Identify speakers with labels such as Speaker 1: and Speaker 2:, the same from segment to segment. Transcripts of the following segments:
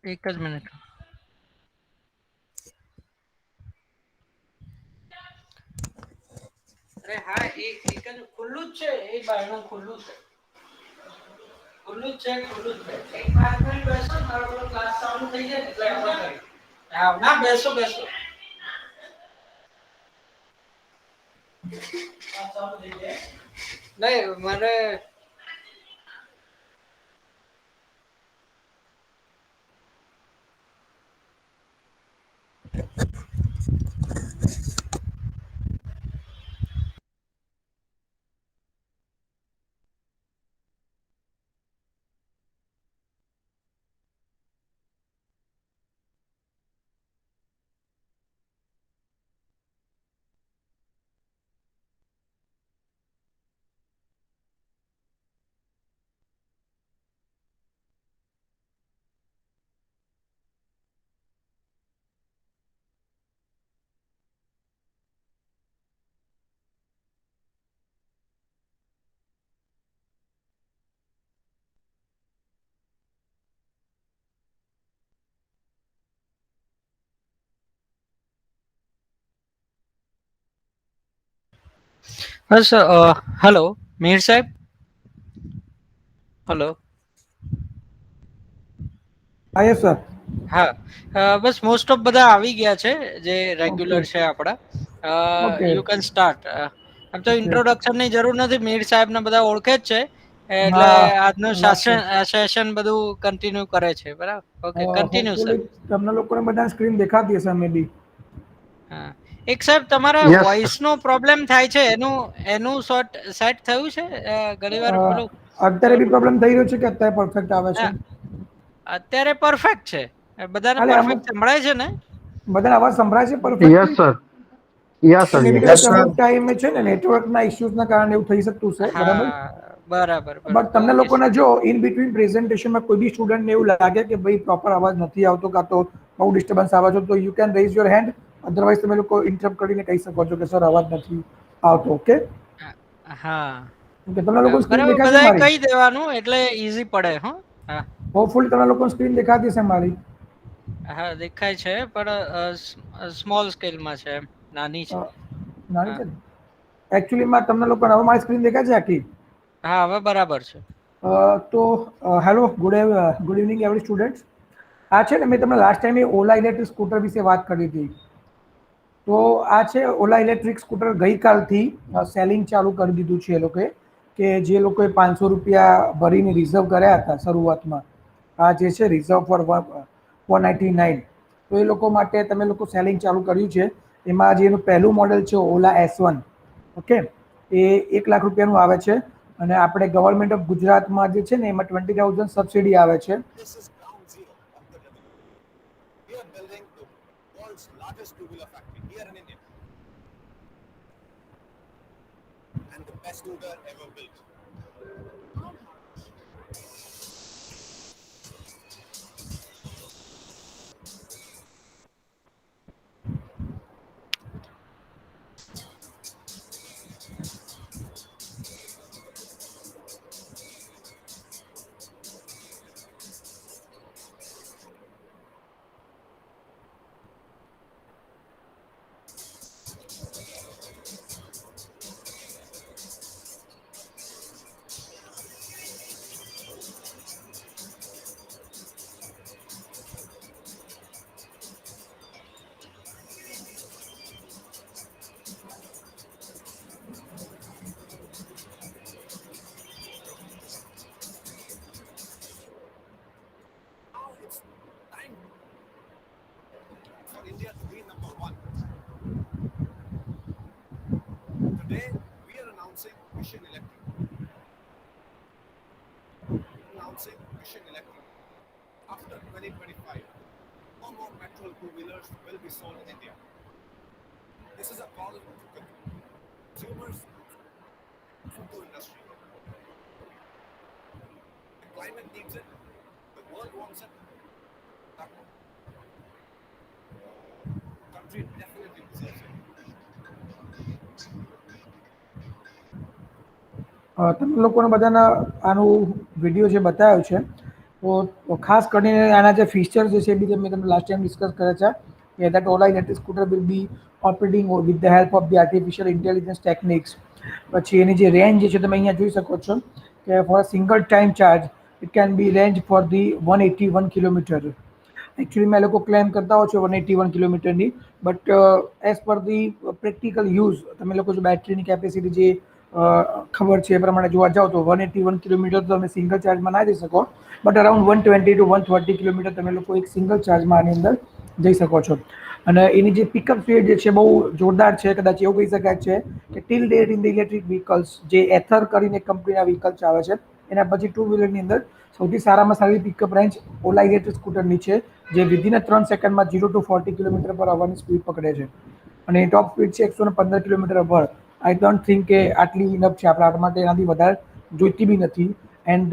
Speaker 1: એક જ મિનિટ. અરે હા, એક જ ખુલ્લું જ છે, એ બારણું ખુલ્લું છે. ખુલ્લું જ છે, ખુલ્લું જ છે. એક 5 મિનિટ બેસો, મારો પેલો ક્લાસ ચાલુ થઈ જાય એટલે આપણે કરીએ. હા, ના બેસો બેસો. ક્લાસ ચાલુ થઈ જાય. નહીં, મારે બસ હેલો મીર સાહેબ. હેલો.
Speaker 2: હા યસ સર.
Speaker 1: હા, બસ મોસ્ટ ઓફ બધા આવી ગયા છે જે
Speaker 2: ઓકે
Speaker 1: રેગ્યુલર છે આપડા.
Speaker 2: Okay
Speaker 1: you can start. આમ તો
Speaker 2: ઓકે
Speaker 1: ઇન્ટ્રોડક્શન ની જરૂર નથી, મીર સાહેબ ને બધા ઓળખે જ છે. એટલે
Speaker 2: હા
Speaker 1: આજનું
Speaker 2: લાસ્ટ
Speaker 1: સેશન બધું કન્ટિન્યુ કરે છે, બરાબર. Okay, continue sir.
Speaker 2: હોપફુલી તમને લોકોને બધા સ્ક્રીન દેખાતી હશે મે બી.
Speaker 1: હા, એક સાહેબ તમારા
Speaker 3: યસ
Speaker 1: વોઇસ નો પ્રોબ્લેમ થાય છે, એનું સેટ થયું છે? ઘણી વાર પેલું
Speaker 2: અત્યારે બી પ્રોબ્લેમ થઈ રહ્યો છે કે અત્યારે પરફેક્ટ આવે છે?
Speaker 1: અત્યારે પરફેક્ટ છે, બધાને
Speaker 2: હાલે અમુક
Speaker 1: પરફેક્ટ સંભળાય છે ને?
Speaker 2: બધાને અવાજ સંભળાય છે
Speaker 3: યસ
Speaker 2: પરફેક્ટલી?
Speaker 3: સર યસ
Speaker 2: તો
Speaker 3: સર
Speaker 2: મે બી
Speaker 3: યસ
Speaker 2: કદાચ અમુક ટાઈમે છે ને નેટવર્કના ઇસ્યુઝના કારણે એવું થઈ શકતું છે, બરાબર.
Speaker 1: હા, બરાબર
Speaker 2: બટ
Speaker 1: બરાબર.
Speaker 2: તમને
Speaker 1: ઓકે
Speaker 2: લોકોને જો ઇન બિટવીન પ્રેઝન્ટેશનમાં કોઈ બી સ્ટુડન્ટને એવું લાગે કે ભાઈ પ્રોપર અવાજ નથી આવતો કાં તો બહુ ડિસ્ટર્બન્સ આવે છે, તો you can rays your hand. Otherwise તમે લોકો ઇન્ટરપ્ટ કરીને કહી શકો છો કે સર અવાજ નથી આવતો. ઓકે.
Speaker 1: હા,
Speaker 2: ઓકે, તમને લોકો સ્ક્રીન
Speaker 1: બરાબર.
Speaker 2: દેખાય છે
Speaker 1: બધાએ
Speaker 2: મારી?
Speaker 1: કહી દેવાનું એટલે ઈઝી પડે. હા
Speaker 2: હોપફુલી તમને લોકો સ્ક્રીન દેખાતી હશે મારી.
Speaker 1: હા, દેખાય છે પણ સ્મોલ સ્કેલમાં છે, એમ નાની છે.
Speaker 2: નાની
Speaker 1: હા
Speaker 2: છે ને એકચ્યુઅલીમાં તમને લોકોને હવે મારી સ્ક્રીન દેખાય છે આખી?
Speaker 1: હા, હવે બરાબર છે.
Speaker 2: તો hello, good evening every students. આ છે ને મેં તમને લાસ્ટ ટાઈમ ઓલા ઇલેક્ટ્રિક સ્કૂટર વિશે વાત કરી હતી. તો આ છે ઓલા ઇલેક્ટ્રિક સ્કૂટર ગઈકાલથી સેલિંગ ચાલુ કરી દીધું છે એ લોકોએ. કે જે લોકોએ ₹500 ભરીને રિઝર્વ કર્યા હતા શરૂઆતમાં, આ જે છે રિઝર્વ ફોર 199, તો એ લોકો માટે તમે લોકો સેલિંગ ચાલુ કર્યું છે. એમાં જે એનું પહેલું મોડેલ છે ઓલા S1, ઓકે, એ ₹1,00,000 આવે છે. અને આપણે ગવર્મેન્ટ ઓફ ગુજરાતમાં જે છે ને એમાં 20,000 સબસિડી આવે છે.
Speaker 3: petrol two-wheelers will be sold in India. This is a call to consumers, to industry. The climate needs it. The world wants it. The country definitely deserves it.
Speaker 2: તમે લોકોને બધાના આનું વિડીયો જે બતાવ્યો છે તો ખાસ કરીને આના જે ફીચર જે છે એ બી મેં તમને લાસ્ટ ટાઈમ ડિસ્કસ કર્યા છે કે that Ola electric scooter will be operating with the help of the artificial intelligence techniques. પછી એની જે રેન્જ છે તમે અહીંયા જોઈ શકો છો કે for single time charge it can be range for the 181 kilometre. એકચ્યુઅલીમાં એ લોકો ક્લેમ કરતા હોય છે 181 કિલોમીટરની, but as per the practical use તમે લોકો જો બેટરીની કેપેસિટી જે ખબર છે એ પ્રમાણે જોવા જાઓ તો 181 કિલોમીટર તો તમે સિંગલ ચાર્જમાં ના જઈ શકો, બટ અરાઉન્ડ 120 to 130 કિલોમીટર તમે લોકો એક સિંગલ ચાર્જમાં આની અંદર જઈ શકો છો. અને એની જે પિકઅપ સ્પીડ જે છે બહુ જોરદાર છે. કદાચ એવું કહી શકાય છે કે till date in the electric vehicles જે એથર કરીને કંપનીના વ્હીકલ્સ આવે છે એના પછી ટુ વ્હીલરની અંદર સૌથી સારામાં સારી પિકઅપ રેન્જ ઓલા ઇલેક્ટ્રિક સ્કૂટરની છે, જે વિધિન 3 સેકન્ડમાં 0 to 40 કિલોમીટર પર અવરની સ્પીડ પકડે છે. અને ટોપ સ્પીડ છે 115 kilometre hour. I don't think કે આટલી ઇનફ છે આપણા માટે, એનાથી વધારે જોઈતી બી નથી. And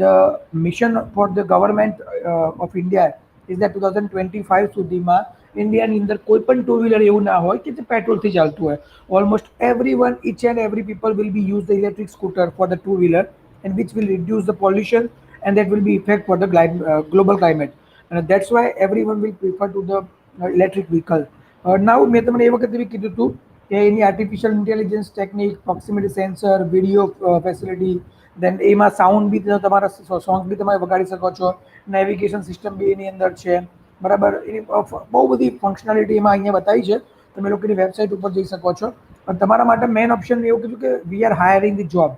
Speaker 2: mission for the government of India is that 2025 સુધીમાં ઇન્ડિયાની અંદર કોઈ પણ ટુ વ્હીલર એવું ના હોય કે જે પેટ્રોલથી ચાલતું હોય. Almost every one, each and every people will be use the electric scooter for the two wheeler, and which will reduce the pollution and that will be effect for the global climate. And that's why everyone will prefer to the electric vehicle. Now મેં તમને એ વખતે બી કીધું હતું કે એની artificial intelligence technique, proximity sensor, video facility, then એમાં sound બી તમારા song બી તમે વગાડી શકો છો, નેવિગેશન સિસ્ટમ બી એની અંદર છે, બરાબર. એની બહુ બધી ફંક્શનાલિટી એમાં અહીંયા બતાવી છે. તમે લોકોની વેબસાઇટ ઉપર જઈ શકો છો. પણ તમારા માટે મેઇન ઓપ્શન એવું કીધું કે we are hiring the job.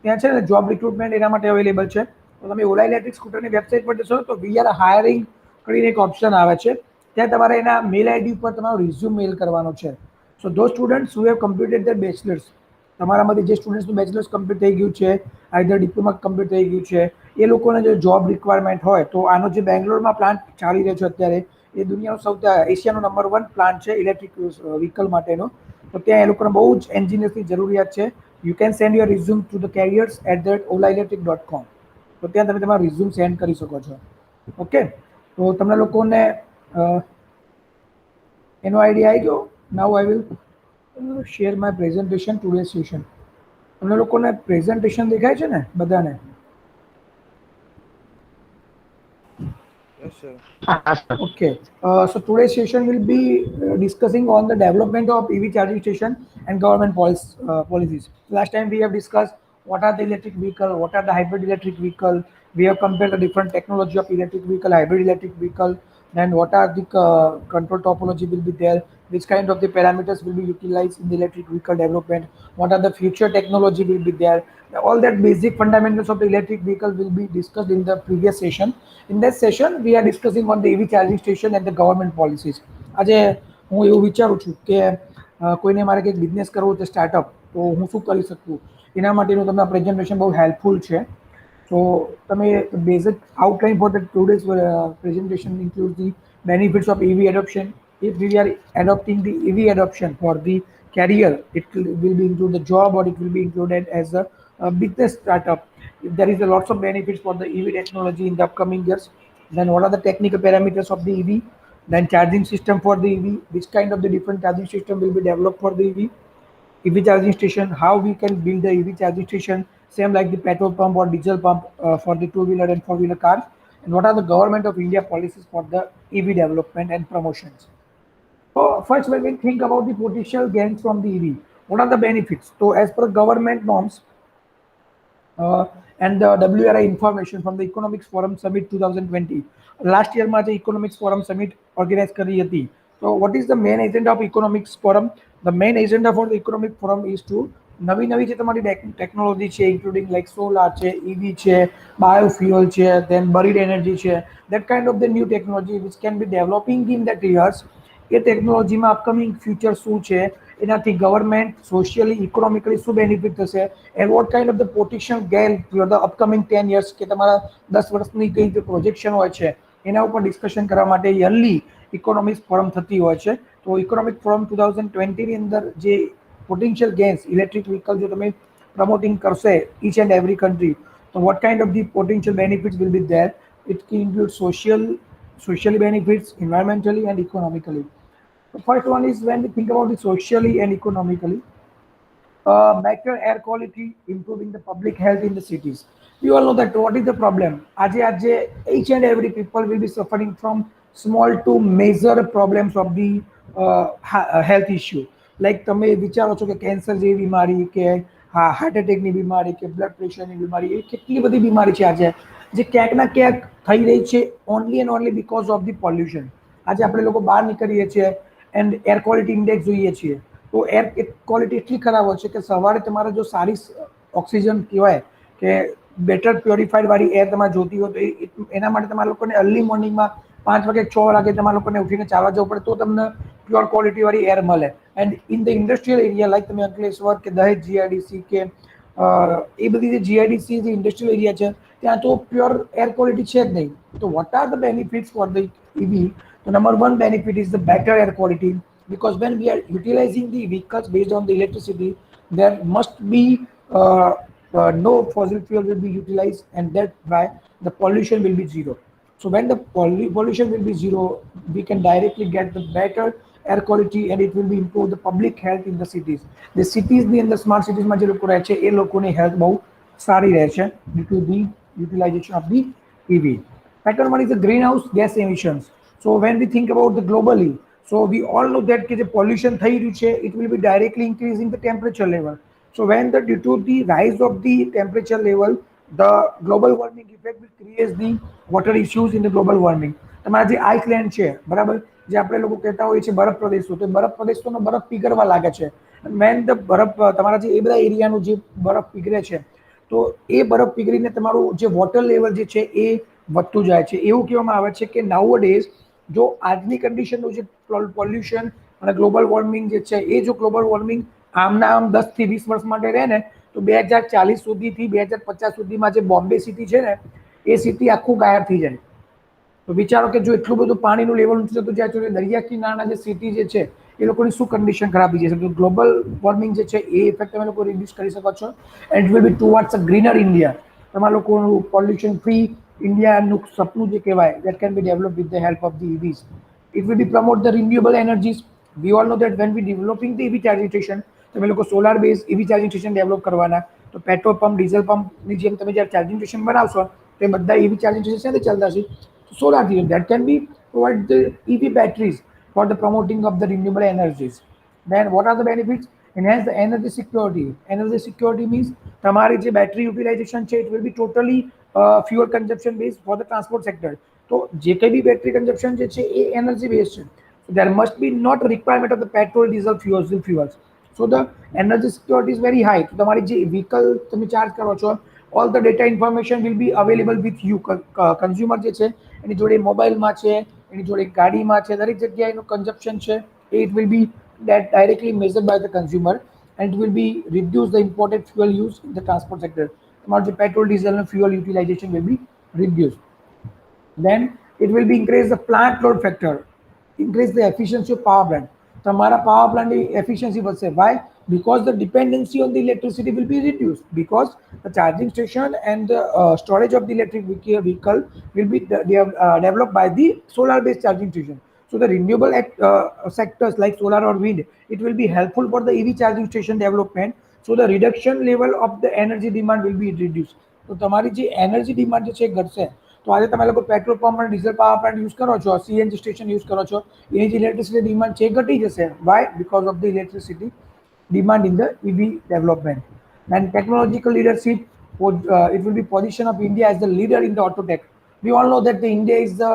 Speaker 2: ત્યાં છે ને જોબ રિક્રુટમેન્ટ એના માટે અવેલેબલ છે. તો તમે ઓલા ઇલેક્ટ્રિક સ્કૂટરની વેબસાઇટ પર જશો તો વી આર હાયરિંગ કરીને એક ઓપ્શન આવે છે. ત્યાં તમારે એના મેલ આઈડી ઉપર તમારો રિઝ્યુમ મેલ કરવાનો છે. So those students who have completed the bachelors, તમારામાંથી જે સ્ટુડન્ટ્સનું બેચલર્સ કમ્પ્લીટ થઈ ગયું છે, આઈધર ડિપ્લોમા કમ્પ્લીટ થઈ ગયું છે, એ લોકોને જો જોબ રિક્વાયરમેન્ટ હોય તો આનો જે બેંગ્લોરમાં પ્લાન્ટ ચાલી રહ્યો છે અત્યારે, એ દુનિયાનો સૌથી એશિયાનો નંબર 1 પ્લાન્ટ છે ઇલેક્ટ્રિક વ્હીકલ માટેનો. તો ત્યાં એ લોકોને બહુ જ એન્જિનિયર્સની જરૂરિયાત છે. You can send your resume to the careers@olaelectric.com. તો ત્યાં તમે તમારું રિઝ્યુમ સેન્ડ કરી શકો છો. ઓકે, તો તમને લોકોને એનો આઈડિયા આવી ગયો. Now I will share my presentation today session. તમને લોકોને પ્રેઝન્ટેશન દેખાય છે ને બધાને?
Speaker 3: Yes, sir.
Speaker 2: Okay, so today's session will be discussing on the development of EV charging station and government policies. Last time we have discussed what are the electric vehicle, what are the hybrid electric vehicle. We have compared the different technology of electric vehicle, hybrid electric vehicle, then what are the control topology will be there, which kind of the parameters will be utilized in the electric vehicle development, what are the future technology will be there. All that basic fundamentals of the electric vehicle will be discussed in the previous session. In that session, we are discussing on the EV charging station and the government policies. આજે હું એવું વિચારું છું કે કોઈને મારે કંઈક business કરવો છે સ્ટાર્ટઅપ, તો હું શું કરી શકું એના માટેનું તમને પ્રેઝન્ટેશન બહુ હેલ્પફુલ છે. So, the basic outline for the today's presentation includes the benefits of EV adoption. If we are adopting the EV adoption for the career, it will be include the job or it will be included as a business startup. If there is a lots of benefits for the EV technology in the upcoming years, then what are the technical parameters of the EV? Then charging system for the EV, which kind of the different charging system will be developed for the EV charging station, how we can build the EV charging station, same like the petrol pump or diesel pump for the two-wheeler and four-wheeler cars, and what are the government of India policies for the EV development and promotions. So first, when we think about the potential gains from the EV, what are the benefits? So as per government norms and the WRI information from the Economics Forum Summit 2020, last year માં જે Economics Forum Summit organize કરી હતી. So what is the main agenda of Economics Forum? The main agenda for the Economic Forum is to નવી જે તમારી technology છે, including like solar છે, EV છે, બાયોફ્યુઅલ છે, then buried energy છે, that kind of the new technology which can be developing in that years. એ ટેકનોલોજીમાં upcoming future શું છે, એનાથી ગવર્મેન્ટ સોશિયલી ઇકોનોમિકલી શું બેનિફિટ થશે, and what kind of the potential gain for the upcoming 10 years કે તમારા 10 વર્ષની કઈ પ્રોજેક્શન હોય છે એના ઉપર ડિસ્કશન કરવા માટે યરલી ઇકોનોમિક્સ ફોરમ થતી હોય છે. તો ઇકોનોમિક ફોરમ 2020ની અંદર જે પોટેન્શિયલ ગેન્સ ઇલેક્ટ્રિક વ્હીકલ જો તમે પ્રમોટિંગ કરશે each and every country, so what kind of the potential benefits will be there? It can include social benefits, environmentally and economically. The first one is when we think about the socially and economically, better air quality, improving the public health in the cities. We all know that what is the problem? Aje, each and every people will be suffering from small to major problems of the health issue. Like તમે વિચારો છો કે cancer જેવી બીમારી કે heart એટેકની બીમારી કે blood પ્રેશરની બીમારી એવી કેટલી બધી બીમારી છે આજે જે ક્યાંક ના ક્યાંક થઈ રહી છે only and only because of the pollution. આજે આપણે લોકો બહાર નીકળીએ છીએ એન્ડ એર ક્વોલિટી ઇન્ડેક્સ જોઈએ છીએ તો એર ક્વોલિટી એટલી ખરાબ હોય છે કે સવારે તમારે જો સારી ઓક્સિજન કહેવાય કે બેટર પ્યોરિફાઈડ વાળી એર તમારે જોતી હોય તો એના માટે તમારા લોકોને અર્લી મોર્નિંગમાં 5 વાગે 6 વાગે તમારા લોકોને ઉઠીને ચાલવા જવું પડે તો તમને પ્યોર ક્વોલિટી વાળી એર મળે. And in the industrial area like તમે અંકલેશ્વર કે દહેજ જીઆઈડીસી કે એ બધી જે જીઆઈડીસી જે ઇન્ડસ્ટ્રીયલ એરિયા છે ત્યાં તો પ્યોર એર ક્વોલિટી છે જ નહીં. તો what are the benefits for the EV? The number one benefit is the better air quality, because when we are utilizing the vehicles based on the electricity, there must be no fossil fuel will be utilized, and that why the pollution will be zero. So when the pollution will be zero, we can directly get the better air quality, and it will be improve the public health in the cities. The cities ની અંદર smart સિટીઝમાં જે લોકો રહે છે એ લોકોની health બહુ સારી રહે છે due to the utilization of the EV. Second one is the greenhouse gas emissions. So when we think about the globally, so we all know that કે જે pollution થઈ રહ્યું છે, it will be directly increasing the temperature level. So when the due to the rise of the temperature level, the global warming effect will create the water issues in the global warming. તમારા જે Iceland છે બરાબર, જે આપણે લોકો કહેતા હોઈએ છીએ બરફ પ્રદેશો, તો બરફ પ્રદેશોનો બરફ પીગળવા લાગે છે. મેન ધ બરફ તમારા જે એ બધા એરિયાનું જે બરફ પીગળે છે તો એ બરફ પીગળીને તમારું જે વોટર લેવલ જે છે એ વધતું જાય છે. એવું કહેવામાં આવે છે કે નાઉ ડેઝ જો આજની કન્ડિશનનું જે પોલ્યુશન અને ગ્લોબલ વોર્મિંગ જે છે એ જો ગ્લોબલ વોર્મિંગ આમના આમ 10 થી 20 વર્ષ માટે રહે ને તો 2040 સુધીથી 2050 સુધીમાં જે બોમ્બે સિટી છે ને એ સિટી આખું ગાયબ થઈ જાય. તો વિચારો કે જો એટલું બધું પાણીનું લેવલ ઊંચું જતું જાય તો દરિયા કિનારાના જે સિટી જે છે એ લોકોની શું કન્ડિશન ખરાબ થઈ જશે. તો ગ્લોબલ વોર્મિંગ જે છે એ ઇફેક્ટ તમે લોકો રિડ્યુસ કરી શકો છો, and it will B towards a greener India. તમારા લોકોનું પોલ્યુશન ફ્રી ઇન્ડિયાનું સપનું જે કહેવાય that can be developed with the help of the EVs. It will be promote the renewable energies. We all know that when we developing the EV charging station, તમે લોકો solar base EV charging station develop કરવાના. તો petrol pump diesel પંપની જેમ તમે જ્યારે charging station બનાવશો તો એ બધા EV ચાર્જિંગ સ્ટેશન સાથે ચાલતા હશે. Solar diesel that can be provide the EV batteries for the promoting of the renewable energies. Then what are the benefits? Enhance the energy security. Energy security means તમારી જે battery utilization છે it will be totally fuel consumption based for the transport sector. તો જે કંઈ બી battery consumption જે છે એ energy base છે. There must be not requirement of the petrol, diesel, fuels. So the energy security is very high. તો તમારી જે vehicle તમે ચાર્જ કરો છો, all the data information will be available with you. Consumer જે છે એની જોડે મોબાઈલમાં છે, એની જોડે ગાડીમાં છે, દરેક જગ્યાએ એનું કન્ઝપ્શન છે it will be that directly measured by the consumer, and it will be reduce the imported fuel use in the transport sector. તમારું જે પેટ્રોલ ડીઝલ અને fuel utilization will be reduced. Then it will be increase the plant load factor, increase the efficiency of power plant. તમારા power પ્લાન્ટની efficiency વધશે. Why? Because the dependency on the electricity will be reduced, because the charging station and the storage of the electric vehicle will be developed by the solar based charging station. So the renewable sectors like solar or wind, it will be helpful for the EV charging station development. So the reduction level of the energy demand will be reduced. તો તમારી જે energy demand જે છે એ ઘટશે. તો આજે તમે લોકો પેટ્રોલ પંપ અને ડીઝલ પાવર પ્લાન્ટ યુઝ કરો છો, CNG સ્ટેશન યુઝ કરો છો, એની જે ઇલેક્ટ્રિસિટી ડિમાન્ડ છે એ ઘટી જશે. Why? Because of the electricity demand in the EV development. And technological leadership, it will be position of India as the leader in the auto tech. We all know that the India is the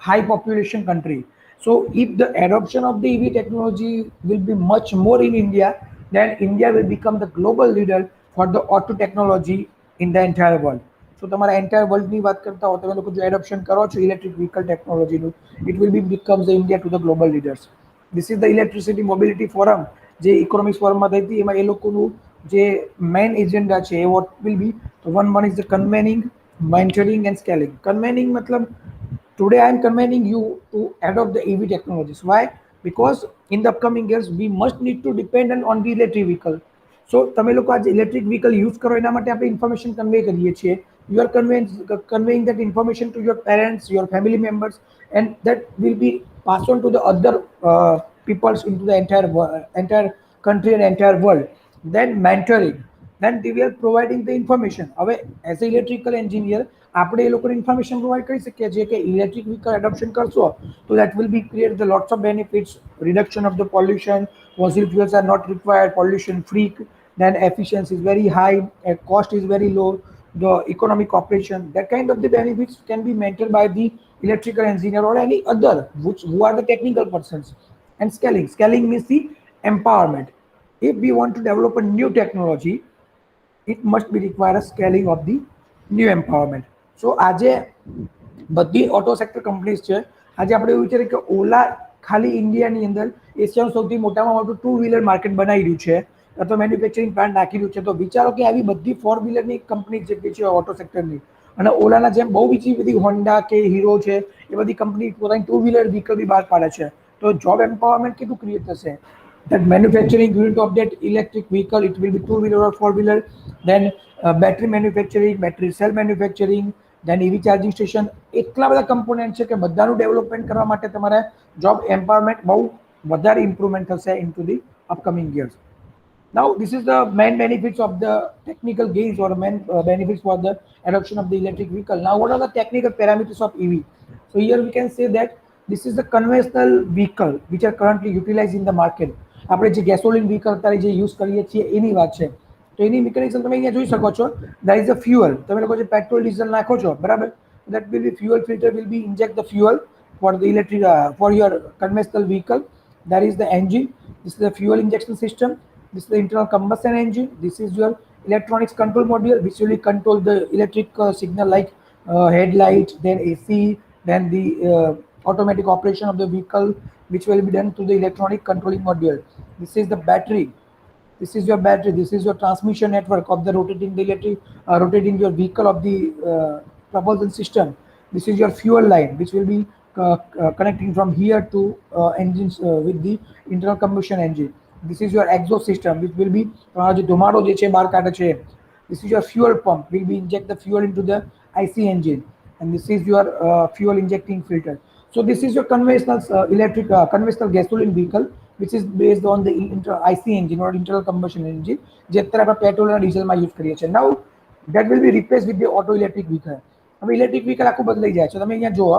Speaker 2: high population country. So if the adoption of the EV technology will be much more in India, then India will become the global leader for the auto technology in the entire world. So તમારા entire વર્લ્ડની વાત કરતા હો તમે લોકો જો adoption કરો છો ઇલેક્ટ્રિક વ્હીકલ ટેકનોલોજીનું, it will be becomes the India to the global leaders. This is the electricity mobility forum જે ઇકોનોમિક્સ ફોરમમાં થઈ હતી. એમાં એ લોકોનું જે મેઇન એજન્ડા છે એ વોટ વિલ બી, તો one is the convening, mentoring and scaling. Convening મતલબ today I am convening you to adopt the EV technologies. Why? Because in the upcoming years we must need to depend on the electric vehicle. So તમે લોકો આજે electric vehicle use કરો એના માટે આપણે information convey કરીએ છીએ. You are conveying that information to your parents, your family members, and that will be passed on to the other peoples into the entire country and entire world. Then mentoring, then we are providing the information. હવે as a electrical engineer આપણે એ લોકોને information provide કરી શકીએ છીએ કે electric vehicle adoption કરશો તો that will be create the lots of benefits, reduction of the pollution, fossil fuels are not required, pollution free, then efficiency is very high, cost is very low, the economic operation, that kind of the benefits can be maintained by the electrical engineer or any other who are the technical persons. And scaling means the empowerment. If we want to develop a new technology, it must be require a scaling of the new empowerment. So આજે બધી auto sector companies છે. આજે આપણે એવું વિચારીએ કે ઓલા ખાલી ઇન્ડિયાની અંદર એશિયાનું સૌથી મોટામાં મોટું ટુ વ્હીલર માર્કેટ બનાવી રહ્યું છે અથવા મેન્યુફેક્ચરિંગ પ્લાન્ટ નાખી રહ્યું છે. તો વિચારો કે આવી બધી ફોર વ્હીલરની કંપની જેટલી છે ઓટો સેક્ટરની, અને ઓલાના જેમ બહુ બીજી બધી હોન્ડા કે હીરો છે એ બધી કંપની પોતાની ટુ વ્હીલર વ્હીકલ બી બહાર પાડે છે. તો જોબ એમ્પાવરમેન્ટ કેટલું ક્રિએટ થશે? That manufacturing unit of that electric vehicle, it will be two wheeler or four wheeler, then battery manufacturing, battery cell manufacturing, then EV charging station. એટલા બધા component છે કે બધાનું ડેવલપમેન્ટ કરવા માટે તમારે જોબ એમ્પાવરમેન્ટ બહુ વધારે ઇમ્પ્રુવમેન્ટ થશે into the upcoming years. Now this is the main benefits of the technical gains or main benefits for the adoption of the electric vehicle. Now what are the technical parameters of EV? So here we can say that this is the conventional vehicle which are currently utilized in the market. આપણે જે gasoline vehicle અત્યારે જે use કરીએ છીએ એની વાત છે. તો એની mechanism તમે અહીંયા જોઈ શકો છો. That is a fuel. તમે લોકો જે પેટ્રોલ ડીઝલ નાખો છો બરાબર, that will be fuel filter will be inject the fuel for the electric for your conventional vehicle. That is the engine. This is the fuel injection system. This is the internal combustion engine. This is your electronics control module which will control the electric signal like headlight, then AC, then the automatic operation of the vehicle which will be done through the electronic controlling module. This is the battery. This is your battery. This is your transmission network of the rotating your vehicle of the propulsion system. This is your fuel line which will be connecting from here to engines with the internal combustion engine. This is your exhaust system which will be જે ધુમાડો જે છે બહાર કાઢે છે. This is your fuel pump, will be inject the fuel into the IC engine, and this is your fuel injecting filter. So this is your conventional conventional gasoline vehicle which is based on the IC engine or internal combustion engine જે અત્યારે આપણે petrol અને ડીઝલમાં use કરીએ છીએ. Now that will be replaced with the auto electric vehicle. હવે electric vehicle આખું બદલાઈ જાય છે. તમે અહીંયા જુઓ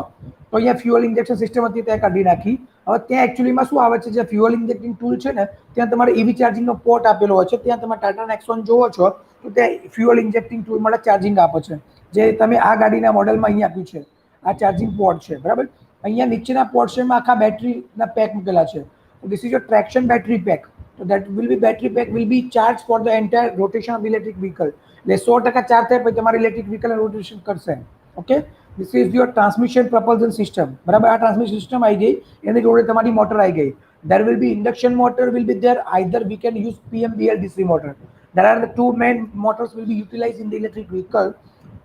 Speaker 2: તો અહીંયા ફ્યુઅલ ઇન્જેક્શન સિસ્ટમ હતી ત્યાં કાઢી નાખી. હવે ત્યાં એકચ્યુઅલીમાં શું આવે છે, જે ફ્યુઅલ ઇન્જેક્ટિંગ ટૂલ છે ને ત્યાં તમારે EV ચાર્જિંગનો પોર્ટ આપેલો હોય છે. ત્યાં તમે ટાટા નેક્સોન જોવો છો તો ત્યાં ફ્યુઅલ ઇન્જેક્ટિંગ ટૂલ માટે ચાર્જિંગ આપે છે, જે તમે આ ગાડીના મોડેલમાં અહીંયા આપ્યું છે. આ ચાર્જિંગ પોર્ટ છે બરાબર. અહીંયા નીચેના પોર્શનમાં આખા બેટરીના પેક મૂકેલા છે. This is your traction battery pack. So that will be battery pack will be charged for the entire rotation of the electric vehicle. એટલે 100% ચાર્જ થાય પછી તમારી ઇલેક્ટ્રિક વ્હીકલ રોટેશન કરશે. Okay, this is your transmission propulsion system. બરાબર, આ transmission system આવી ગઈ, એની જોડે તમારી મોટર આવી ગઈ. There will be induction motor will be there. Either we can use PMBL DC motor. There are the two main motors will be utilized in the electric vehicle.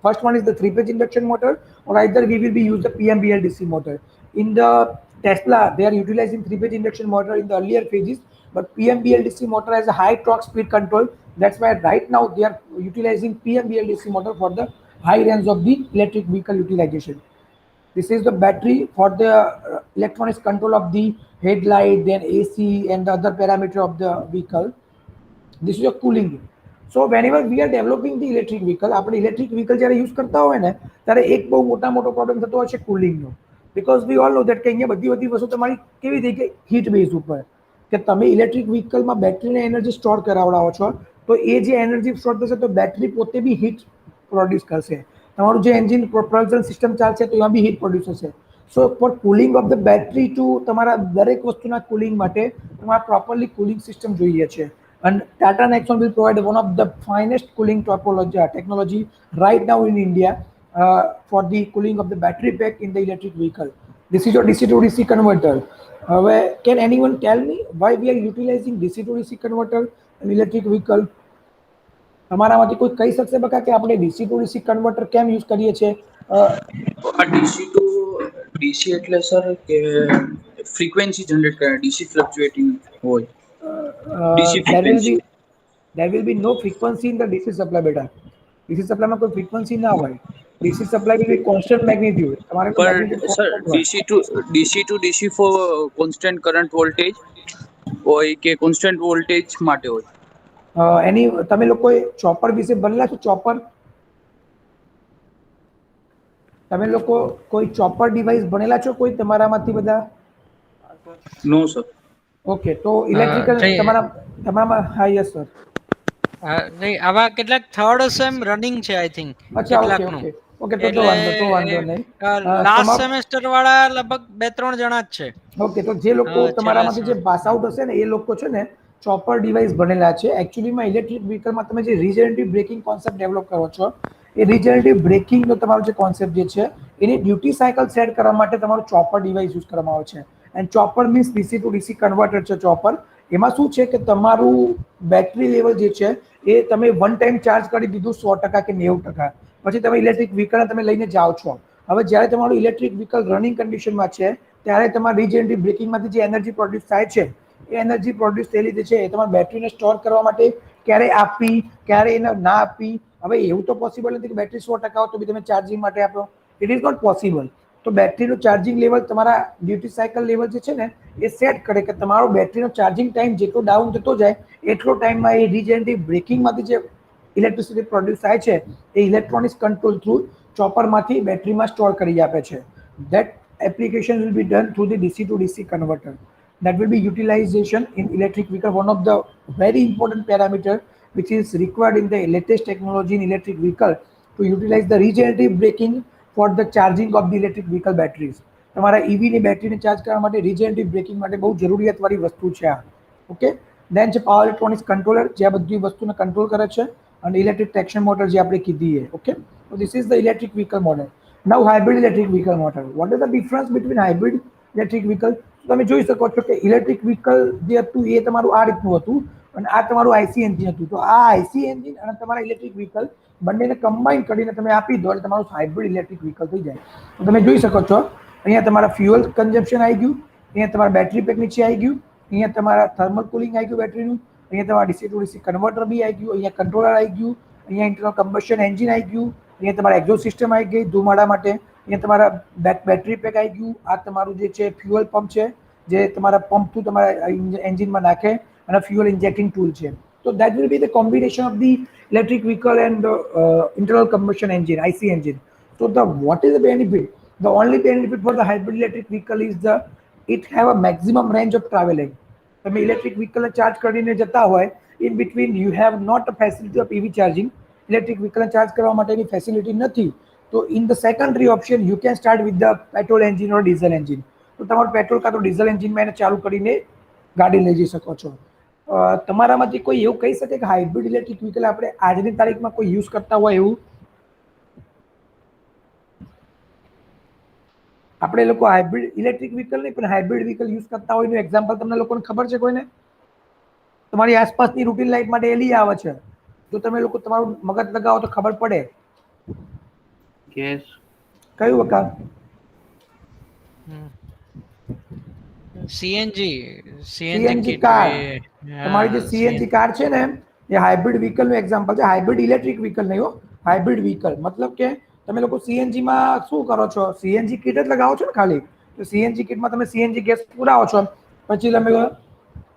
Speaker 2: First one is the 3-phase induction motor, or either we will be use the PMBL DC motor. In the Tesla, they are utilizing 3-phase induction motor in the earlier phases, but PMBL DC motor has a high torque speed control. That's why right now they are utilizing PMBL DC motor for the high range of the electric vehicle utilization. This is the battery for the electronics control of the headlight, then AC and the other parameter of the vehicle. This is your cooling. So whenever we are developing the electric vehicle, આપણે electric vehicle જ્યારે use કરતા હોય ને ત્યારે એક બહુ મોટો problem થતો હોય છે કુલિંગનો. Because we all know that કે અહીંયા બધી વસ્તુ તમારી કેવી થઈ ગઈ હીટ બેઝ ઉપર, કે તમે ઇલેક્ટ્રિક વ્હીકલમાં બેટરીને એનર્જી સ્ટોર કરાવડાવો છો તો એ જે એનર્જી સ્ટોર થશે તો બેટરી પોતે બી હીટ પ્રોડ્યુસ કરશે. તમારું જે એન્જિન પ્રોપલ્શન સિસ્ટમ ચાલશે તો એમાં બી હીટ પ્રોડ્યુસ થશે. So for cooling of the battery to તમારા દરેક વસ્તુના કુલિંગ માટે તમારે પ્રોપરલી કુલિંગ સિસ્ટમ જોઈએ છે. And Tata Nexon will provide one of the finest cooling technology right now in India for the cooling of the battery pack in the electric vehicle. This is your DC to DC converter. Can anyone tell me why we are utilizing DC to DC converter in electric vehicle? તમારામાંથી કોઈ કહી શકશે બકા કે આપણે DC to DC converter કેમ use કરીએ છીએ?
Speaker 4: આ ડીસી એટલે સર કે ફ્રીક્વન્સી જનરેટ કરે, ડીસી ફ્લક્ચ્યુએટિંગ હોય, DC
Speaker 2: there will
Speaker 4: frequency.
Speaker 2: be there will be no frequency in the DC supply બેટા. DC supply માં કોઈ frequency ના હોય. DC supply will be constant magnitude. તમારે તો
Speaker 4: પર
Speaker 2: magnitude
Speaker 4: સર
Speaker 2: constant હોય.
Speaker 4: DC for constant current voltage હોય કે કોન્સ્ટન્ટ વોલ્ટેજ માટે હોય?
Speaker 2: એની તમે લોકોએ ચોપર વિશે ભણેલા છો? ચોપર તમે લોકો કોઈ ચોપર ડિવાઇસ ભણેલા છો કોઈ તમારામાંથી બધા?
Speaker 4: નો સર.
Speaker 2: ઓકે, તો ઇલેક્ટ્રિકલ
Speaker 1: નહીં
Speaker 2: તમારામાં હા યસ સર.
Speaker 1: નહીં, આવા કેટલાક થર્ડ સેમ રનિંગ છે આઈ થિંક
Speaker 2: અચ્છા, ઓકે
Speaker 1: કેટલાકનું.
Speaker 2: ઓકે ઓકે, તો
Speaker 1: એટલે
Speaker 2: વાંધો નહીં.
Speaker 1: લાસ્ટ
Speaker 2: તમારું
Speaker 1: સેમેસ્ટર વાળા લગભગ 2-3 જણા જ છે.
Speaker 2: ઓકે, તો જે લોકો
Speaker 1: છેલ્લા
Speaker 2: તમારામાંથી જે પાસ આઉટ હશે ને એ લોકો છે ને ચોપર ડિવાઇસ ભણેલા છે. એકચ્યુઅલીમાં ઇલેક્ટ્રિક વ્હીકલમાં તમે જે રિજનરેટિવ બ્રેકિંગ કોન્સેપ્ટ ડેવલપ કરો છો, એ રિજનરેટિવ બ્રેકિંગનો તમારો જે કોન્સેપ્ટ જે છે એની ડ્યુટી સાયકલ સેટ કરવા માટે તમારું ચોપર ડિવાઇસ યુઝ કરવામાં આવે છે. And chopper means DC to DC converter છે ચોપર. એમાં શું છે કે તમારું બેટરી લેવલ જે છે એ તમે વન ટાઈમ ચાર્જ કરી દીધું 100% કે 90%, પછી તમે ઇલેક્ટ્રિક વ્હીકલ તમે લઈને જાઓ છો. હવે જ્યારે તમારું ઇલેક્ટ્રિક વ્હીકલ રનિંગ કન્ડિશનમાં છે ત્યારે તમારા રિજનરેટિવ બ્રેકિંગમાંથી જે એનર્જી પ્રોડ્યુસ થાય છે એ એનર્જી પ્રોડ્યુસ થયેલી જે છે એ તમારા બેટરીને સ્ટોર કરવા માટે ક્યારે આપવી, ક્યારે એને ના આપવી. હવે એવું તો પોસિબલ નથી કે બેટરી 100% હોય તો બી તમે ચાર્જિંગ માટે આપો. It is not possible. તો બેટરીનું ચાર્જિંગ લેવલ તમારા ડ્યુટી સાયકલ લેવલ જે છે ને એ સેટ કરે કે તમારો બેટરીનો ચાર્જિંગ ટાઈમ જેટલો ડાઉન થતો જાય એટલો ટાઈમમાં એ રિજનરેટિવ બ્રેકિંગમાંથી જે ઇલેક્ટ્રિસિટી પ્રોડ્યુસ થાય છે એ ઇલેક્ટ્રોનિક્સ કંટ્રોલ થ્રુ ચોપરમાંથી બેટરીમાં સ્ટોર કરી આપે છે. That application will be done through the DC to DC converter. That will be utilization in electric vehicle. One of the very important parameter which is required in the latest technology in electric vehicle to utilize the regenerative braking for the charging of the electric vehicle batteries. તમારા EV ની બેટરીને charge કરવા માટે regenerative braking માટે બહુ જરૂરિયાતવાળી વસ્તુ છે આ. ઓકે, દેન છે પાવર ઇલેક્ટ્રોનિક્સ કંટ્રોલર જે આ બધી વસ્તુને કંટ્રોલ કરે છે, અને ઇલેક્ટ્રિક ટ્રેક્શન મોટર જે આપણે કીધી છે. Okay, so this is the electric vehicle model. Now hybrid electric vehicle model. What is the difference between hybrid electric vehicle? તમે જોઈ શકો છો કે ઇલેક્ટ્રિક વ્હીકલ જે હતું એ તમારું આ રીતનું હતું અને આ તમારું આઈસી એન્જિન હતું. તો આ આઈસી એન્જિન અને તમારા ઇલેક્ટ્રિક વ્હીકલ બંનેને કમ્બાઈન કરીને તમે આપી દો એટલે તમારું હાઇબ્રિડ ઇલેક્ટ્રિક વ્હીકલ થઈ જાય. તો તમે જોઈ શકો છો અહીંયા તમારા ફ્યુઅલ કન્ઝમ્પશન આવી ગયું, અહીંયા તમારા બેટરી પેક નીચે આવી ગયું, અહીંયા તમારા થર્મલ કુલિંગ આવી ગયું બેટરીનું, અહીંયા તમારા ડીસી ટુ ડીસી કન્વર્ટર બી આવી ગયું, અહીંયા કંટ્રોલર આવી ગયું, અહીંયા ઇન્ટરનલ કમ્બશન એન્જિન આવી ગયું, અહીંયા તમારા એક્ઝોસ્ટ સિસ્ટમ આવી ગઈ ધુમાડા માટે, અહીંયા તમારા બેટરી પેક આવી ગયું, આ તમારું જે છે ફ્યુઅલ પંપ છે જે તમારા પંપ થ્રુ તમારા એન્જિનમાં નાખે અને ફ્યુઅલ ઇન્જેક્ટિંગ ટૂલ છે. તો that will be the combination of the electric vehicle and internal combustion engine, IC engine. So what is the benefit? The only benefit for the hybrid electric vehicle is it have a maximum range of traveling. તમે electric વ્હીકલને charge કરીને જતા હોય in between you have not a facility of EV charging. ઇલેક્ટ્રિક વ્હીકલને charge કરવા માટેની facility નથી. તો in the secondary option you can start with the petrol engine or diesel engine. તો તમારું પેટ્રોલ કાં તો ડીઝલ એન્જિનમાં એને ચાલુ કરીને ગાડી લઈ જઈ શકો છો. તમારામાંથી કોઈ એવું કહી શકે કે હાઇબ્રિડ ઇલેક્ટ્રિક વ્હીકલ આપણે આજની તારીખમાં કોઈ યુઝ કરતા હોય એવું? આપણે લોકો હાઇબ્રિડ ઇલેક્ટ્રિક વ્હીકલ નહીં પણ હાઇબ્રિડ વ્હીકલ યુઝ કરતા હોય એનું એક્ઝામ્પલ તમને લોકોને ખબર છે કોઈને? તમારી આસપાસની રૂટીન લાઈફ માટે એ લઈ આવે છે. જો તમે લોકો તમારું મગજ લગાવો તો ખબર પડે.
Speaker 4: યસ.
Speaker 2: કયું વકા?
Speaker 1: CNG
Speaker 2: car. તમારી જે સીએનજી કાર છે ને એ હાઇબ્રિડ વ્હીકલનું એક્ઝામ્પલ છે. હાઇબ્રિડ ઇલેક્ટ્રિક વ્હીકલ નહીં હો, હાઇબ્રિડ વ્હીકલ. મતલબ કે તમે લોકો સીએનજીમાં શું કરો છો? સીએનજી કિટ જ લગાવો છો ને ખાલી. તો સીએનજી કિટમાં તમે સીએનજી ગેસ પુરાવો છો, પછી તમે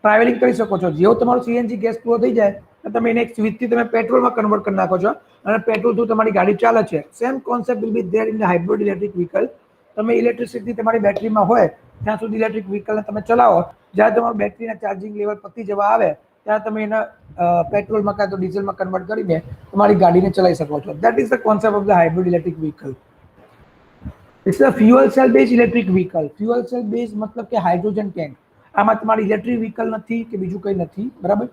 Speaker 2: ટ્રાવેલિંગ કરી શકો છો. જેવો તમારો સીએનજી ગેસ પૂરો થઈ જાય તો તમે એને એક સ્વિચથી તમે પેટ્રોલમાં કન્વર્ટ કરી નાખો છો અને પેટ્રોલ થ્રુ તમારી ગાડી ચાલે છે. Same concept will be there in the hybrid electric vehicle. તમે ઇલેક્ટ્રિસિટી તમારી બેટરીમાં હોય ત્યાં સુધી ઇલેક્ટ્રિક વ્હીકલને તમે ચલાવો. જ્યારે તમારું બેટરીના ચાર્જિંગ લેવલ પતી જવા આવે ત્યારે તમે એને પેટ્રોલમાં કાં તો ડીઝલમાં કન્વર્ટ કરીને તમારી ગાડીને ચલાવી શકો છો. That is the concept of the hybrid electric vehicle. It's a fuel cell base electric vehicle. Fuel cell base મતલબ કે હાઇડ્રોજન ટેન્ક. આમાં તમારી ઇલેક્ટ્રિક વ્હીકલ નથી કે બીજું કંઈ નથી, બરાબર?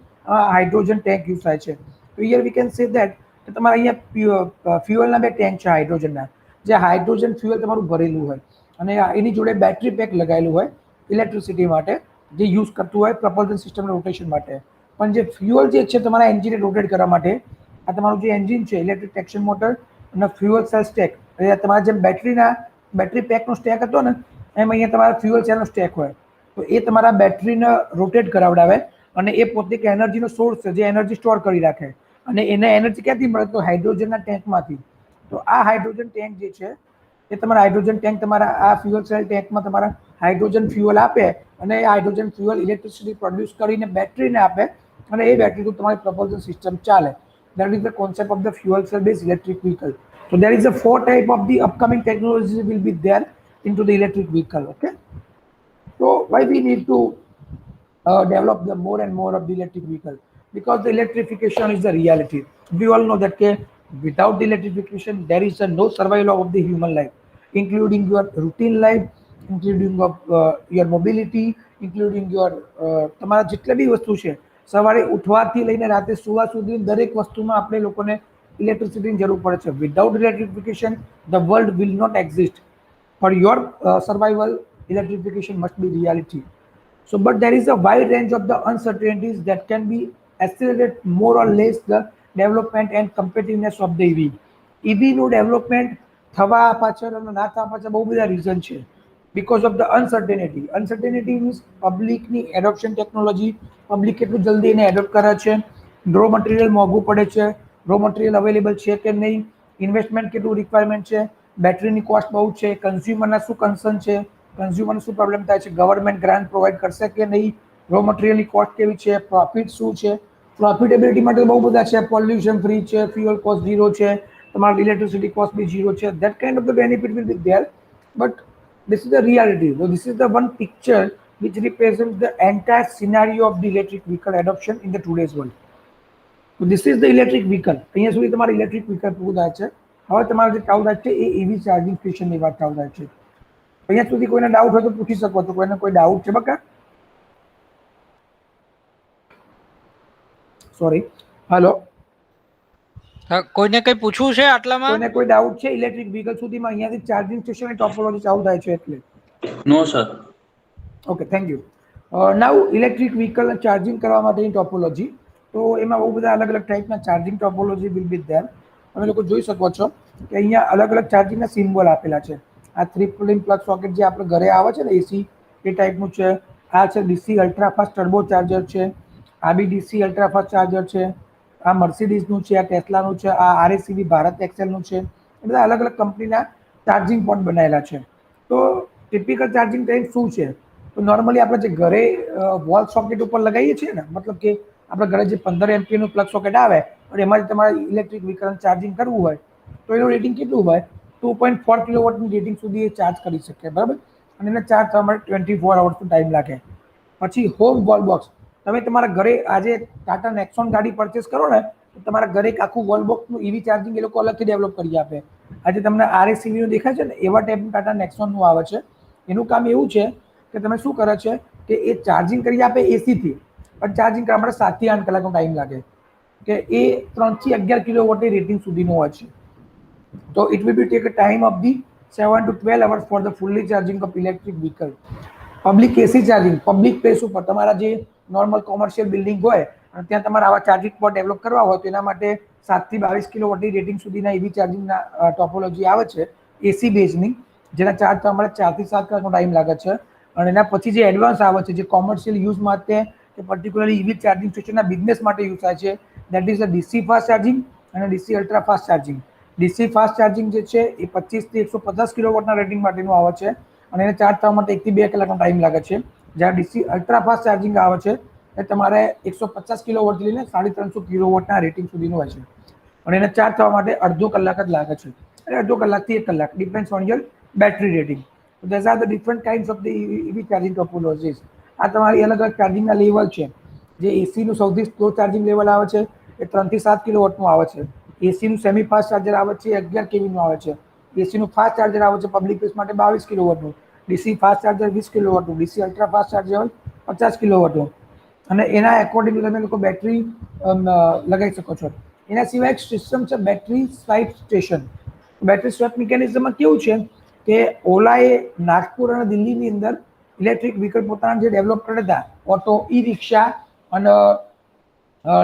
Speaker 2: હાઇડ્રોજન ટેન્ક યુઝ થાય છે. તો here we can say that કે તમારે અહીંયા ફ્યુઅલના બે ટેન્ક છે હાઇડ્રોજનના, જે હાઇડ્રોજન ફ્યુઅલ તમારું ભરેલું હોય અને એની જોડે બેટરી પેક લગાવેલું હોય ઇલેક્ટ્રિસિટી માટે, જે યુઝ કરતું હોય પ્રપલ્શન સિસ્ટમના રોટેશન માટે. પણ જે ફ્યુઅલ જે છે તમારા એન્જિનને રોટેટ કરવા માટે આ તમારું જે એન્જિન છે ઇલેક્ટ્રિક ટ્રેક્શન મોટર અને ફ્યુઅલ સેલ સ્ટેક એટલે તમારા જેમ બેટરી પેકનો સ્ટેક હતો ને એમ અહીંયા તમારા ફ્યુઅલ સેલનો સ્ટેક હોય, તો એ તમારા બેટરીને રોટેટ કરાવડાવે અને એ પોતે એક એનર્જીનો સોર્સ છે જે એનર્જી સ્ટોર કરી રાખે, અને એને એનર્જી ક્યાંથી મળે તો હાઇડ્રોજનના ટેન્કમાંથી. તો આ હાઇડ્રોજન ટેન્ક જે છે એ તમારા હાઇડ્રોજન ટેન્ક તમારા આ ફ્યુઅલ સેલ ટેન્કમાં તમારા હાઇડ્રોજન ફ્યુઅલ આપે અને એ હાઇડ્રોજન ફ્યુઅલ ઇલેક્ટ્રિસિટી પ્રોડ્યુસ કરીને બેટરીને આપે અને એ બેટરીથી તમારી પ્રપલ્શન સિસ્ટમ ચાલે. That is the concept of the fuel cell based electric vehicle. So there is a 4 type of the upcoming technologies will be there into the electric vehicle. Okay. So why we need to develop the more and more of the electric vehicle? Because the electrification is the reality. We all know that without the electrification there is no survival of the human life, including your routine life, including of your mobility, including your તમારા જેટલા બી વસ્તુ છે સવારે ઉઠવાથી લઈને રાતે સુવા સુધી દરેક વસ્તુમાં આપણે લોકોને ઇલેક્ટ્રિસિટીની જરૂર પડે છે. Without electrification the world will not exist. For your survival electrification must be reality. So, but there is a wide range of the uncertainties that can be accelerate more or less the development and competitiveness of the EV. EV નું development થવા પાછળ અને ના થવા પાછળ બહુ બધા reason છે. Because of the uncertainty. Uncertainty means પબ્લિકની એડોપ્શન ટેકનોલોજી, પબ્લિક કેટલું જલ્દી એને એડોપ્ટ કરે છે, રો મટીરિયલ મોંઘું પડે છે, રો મટીરિયલ અવેલેબલ છે કે નહીં, ઇન્વેસ્ટમેન્ટ કેટલું રિક્વાયરમેન્ટ છે, બેટરીની કોસ્ટ બહુ છે, કન્ઝ્યુમરના શું કન્સર્ન છે, કન્ઝ્યુમરને શું પ્રોબ્લેમ થાય છે, ગવર્મેન્ટ ગ્રાન્ટ પ્રોવાઈડ કરશે કે નહીં, રો મટીરિયલની કોસ્ટ કેવી છે, પ્રોફિટ શું છે. પ્રોફિટેબિલિટી માટે બહુ બધા છે, પોલ્યુશન ફ્રી છે, ફ્યુઅલ કોસ્ટ ઝીરો છે, તમારી ઇલેક્ટ્રિસિટી કોસ્ટ બી ઝીરો છે. That kind of the benefit will be there, but this is the reality. So this is the one picture which represents the entire scenario of the electric vehicle adoption in the today's world. So this is the electric vehicle. અહીંયા સુધી તમારે electric vehicle પૂરું થાય છે. હવે તમારે જે ચાલુ થાય છે એ EV ચાર્જિંગ સ્ટેશનની વાત ચાલુ થાય છે. અહીંયા સુધી કોઈને ડાઉટ હોય તો પૂછી શકો છો. કોઈને કોઈ ડાઉટ છે બકા? સોરી, હેલો,
Speaker 1: કોઈને કઈ પૂછવું છે આટલામાં?
Speaker 2: કોઈને કોઈ ડાઉટ છે ઇલેક્ટ્રિક વ્હીકલ સુધીમાં? અહીંયાથી ચાર્જિંગ સ્ટેશનની ટોપોલોજી ચાલુ થાય છે એટલે.
Speaker 4: No sir.
Speaker 2: Okay, thank you. Now electric vehicle charging કરવા માટેની ટોપોલોજી, તો એમાં બહુ બધા અલગ અલગ ટાઈપના charging topology will be there. તમે લોકો જોઈ શકો છો કે અહીંયા અલગ અલગ ચાર્જિંગના સિમ્બોલ આપેલા છે. આ 3 પિન પ્લગ સોકેટ જે આપણે ઘરે આવે છે ને એસી એ ટાઈપનું છે. આ છે DC ultra fast turbo charger છે. આ બી ડીસી અલ્ટ્રા ફાસ્ટ ચાર્જર છે. આ મર્સિડીઝનું છે, આ ટેસ્લાનું છે, આ આરએસીબી ભારત એક્સેલનું છે. એ બધા અલગ અલગ કંપનીના ચાર્જિંગ પોઈન્ટ બનાવેલા છે. તો ટિપિકલ ચાર્જિંગ ટાઈમ શું છે? તો નોર્મલી આપણે જે ઘરે વોલ સોકેટ ઉપર લગાવીએ છીએ ને, મતલબ કે આપણે ઘરે જે 15 એમ્પિયરનું પ્લગ સોકેટ આવે અને એમાંથી તમારે ઇલેક્ટ્રિક વ્હીકલ ચાર્જિંગ કરવું હોય તો એનું રેટિંગ કેટલું હોય? 2.4 કિલોવોટની રેટિંગ સુધી એ ચાર્જ કરી શકે, બરાબર. અને એને ચાર્જ થવા માટે 24 અવર્સનો ટાઈમ લાગે. પછી હોમ વોલ બોક્સ. તમે તમારા ઘરે આજે ટાટા નેક્સોન ગાડી પરચેસ કરો ને તો તમારા ઘરે એક આખું વોલ બોક્સનું EV ચાર્જિંગ એ લોકો અલગથી ડેવલપ કરી આપે. આજે તમને આરએસીબીનું દેખાય છે ને એવા ટાઈપનું ટાટા નેક્સોનનું આવે છે. એનું કામ એવું છે કે તમે શું કરે છે કે એ ચાર્જિંગ કરી આપે એસીથી, પણ ચાર્જિંગ કરવા માટે 7 થી 8 કલાકનો ટાઈમ લાગે, કે એ 3 થી 11 કિલોવોટની રેટિંગ સુધીનું હોય છે. તો it will B take a time of the 7 to 12 hours for the fully charging of electric vehicle. Public AC charging, public place ઉપર તમારા જે નોર્મલ કોમર્શિયલ બિલ્ડિંગ હોય અને ત્યાં તમારે આવા ચાર્જિંગ પોઈન્ટ ડેવલપ કરવા હોય તો એના માટે 7 થી 22 કિલોવોટની રેટિંગ સુધીના EV ચાર્જિંગના ટોપોલોજી આવે છે એસી બેઝની, જેના ચાર્જ થવા માટે 4 થી 7 કલાકનો ટાઈમ લાગે છે. અને એના પછી જે એડવાન્સ આવે છે જે કોમર્શિયલ યુઝ માટે કે પર્ટિક્યુલરલી EV ચાર્જિંગ સ્ટેશનના બિઝનેસ માટે યુઝ થાય છે, that is a DC fast charging અને DC ultra fast charging. DC fast charging જે છે એ 25 થી 150 કિલોવોટના રેટિંગ માટેનું આવે છે અને એને ચાર્જ થવા માટે 1 થી 2 કલાકનો ટાઈમ લાગે છે. જ્યારે ડીસી અલ્ટ્રા ફાસ્ટ ચાર્જિંગ આવે છે એ તમારે 150 કિલોવોટથી લઈને 350 કિલોવોટના રેટિંગ સુધીનું હોય છે અને એને ચાર્જ થવા માટે અડધો કલાક જ લાગે છે, એટલે અડધો કલાકથી 1 કલાક, depends on your battery rating. So these are the different kinds of the EV charging topologies. આ તમારી અલગ અલગ ચાર્જિંગના લેવલ છે. જે એસીનું સૌથી સ્લો ચાર્જિંગ લેવલ આવે છે એ 3 થી 7 કિલોવોટનું આવે છે. એસીનું સેમી ફાસ્ટ ચાર્જર આવે છે 11 કેવીનું આવે છે. એસીનું ફાસ્ટ ચાર્જર આવે છે પબ્લિક પ્લેસ માટે 22 કિલોવોટનું. ડીસી ફાસ્ટ ચાર્જર 20 કિલોવોટનું. ડીસી અલ્ટ્રા ફાસ્ટ ચાર્જર 50 કિલોવોટનું. અને એના એકોર્ડિંગલી તમે લોકો બેટરી લગાવી શકો છો. એના સિવાય એક સિસ્ટમ છે battery swipe station. Battery swap મિકેનિઝમમાં કેવું છે કે ઓલાએ નાગપુર અને દિલ્હીની અંદર ઇલેક્ટ્રિક વ્હીકલ પોતાના જે ડેવલપ કર્યા હતા, ઓટો, ઈ રિક્ષા અને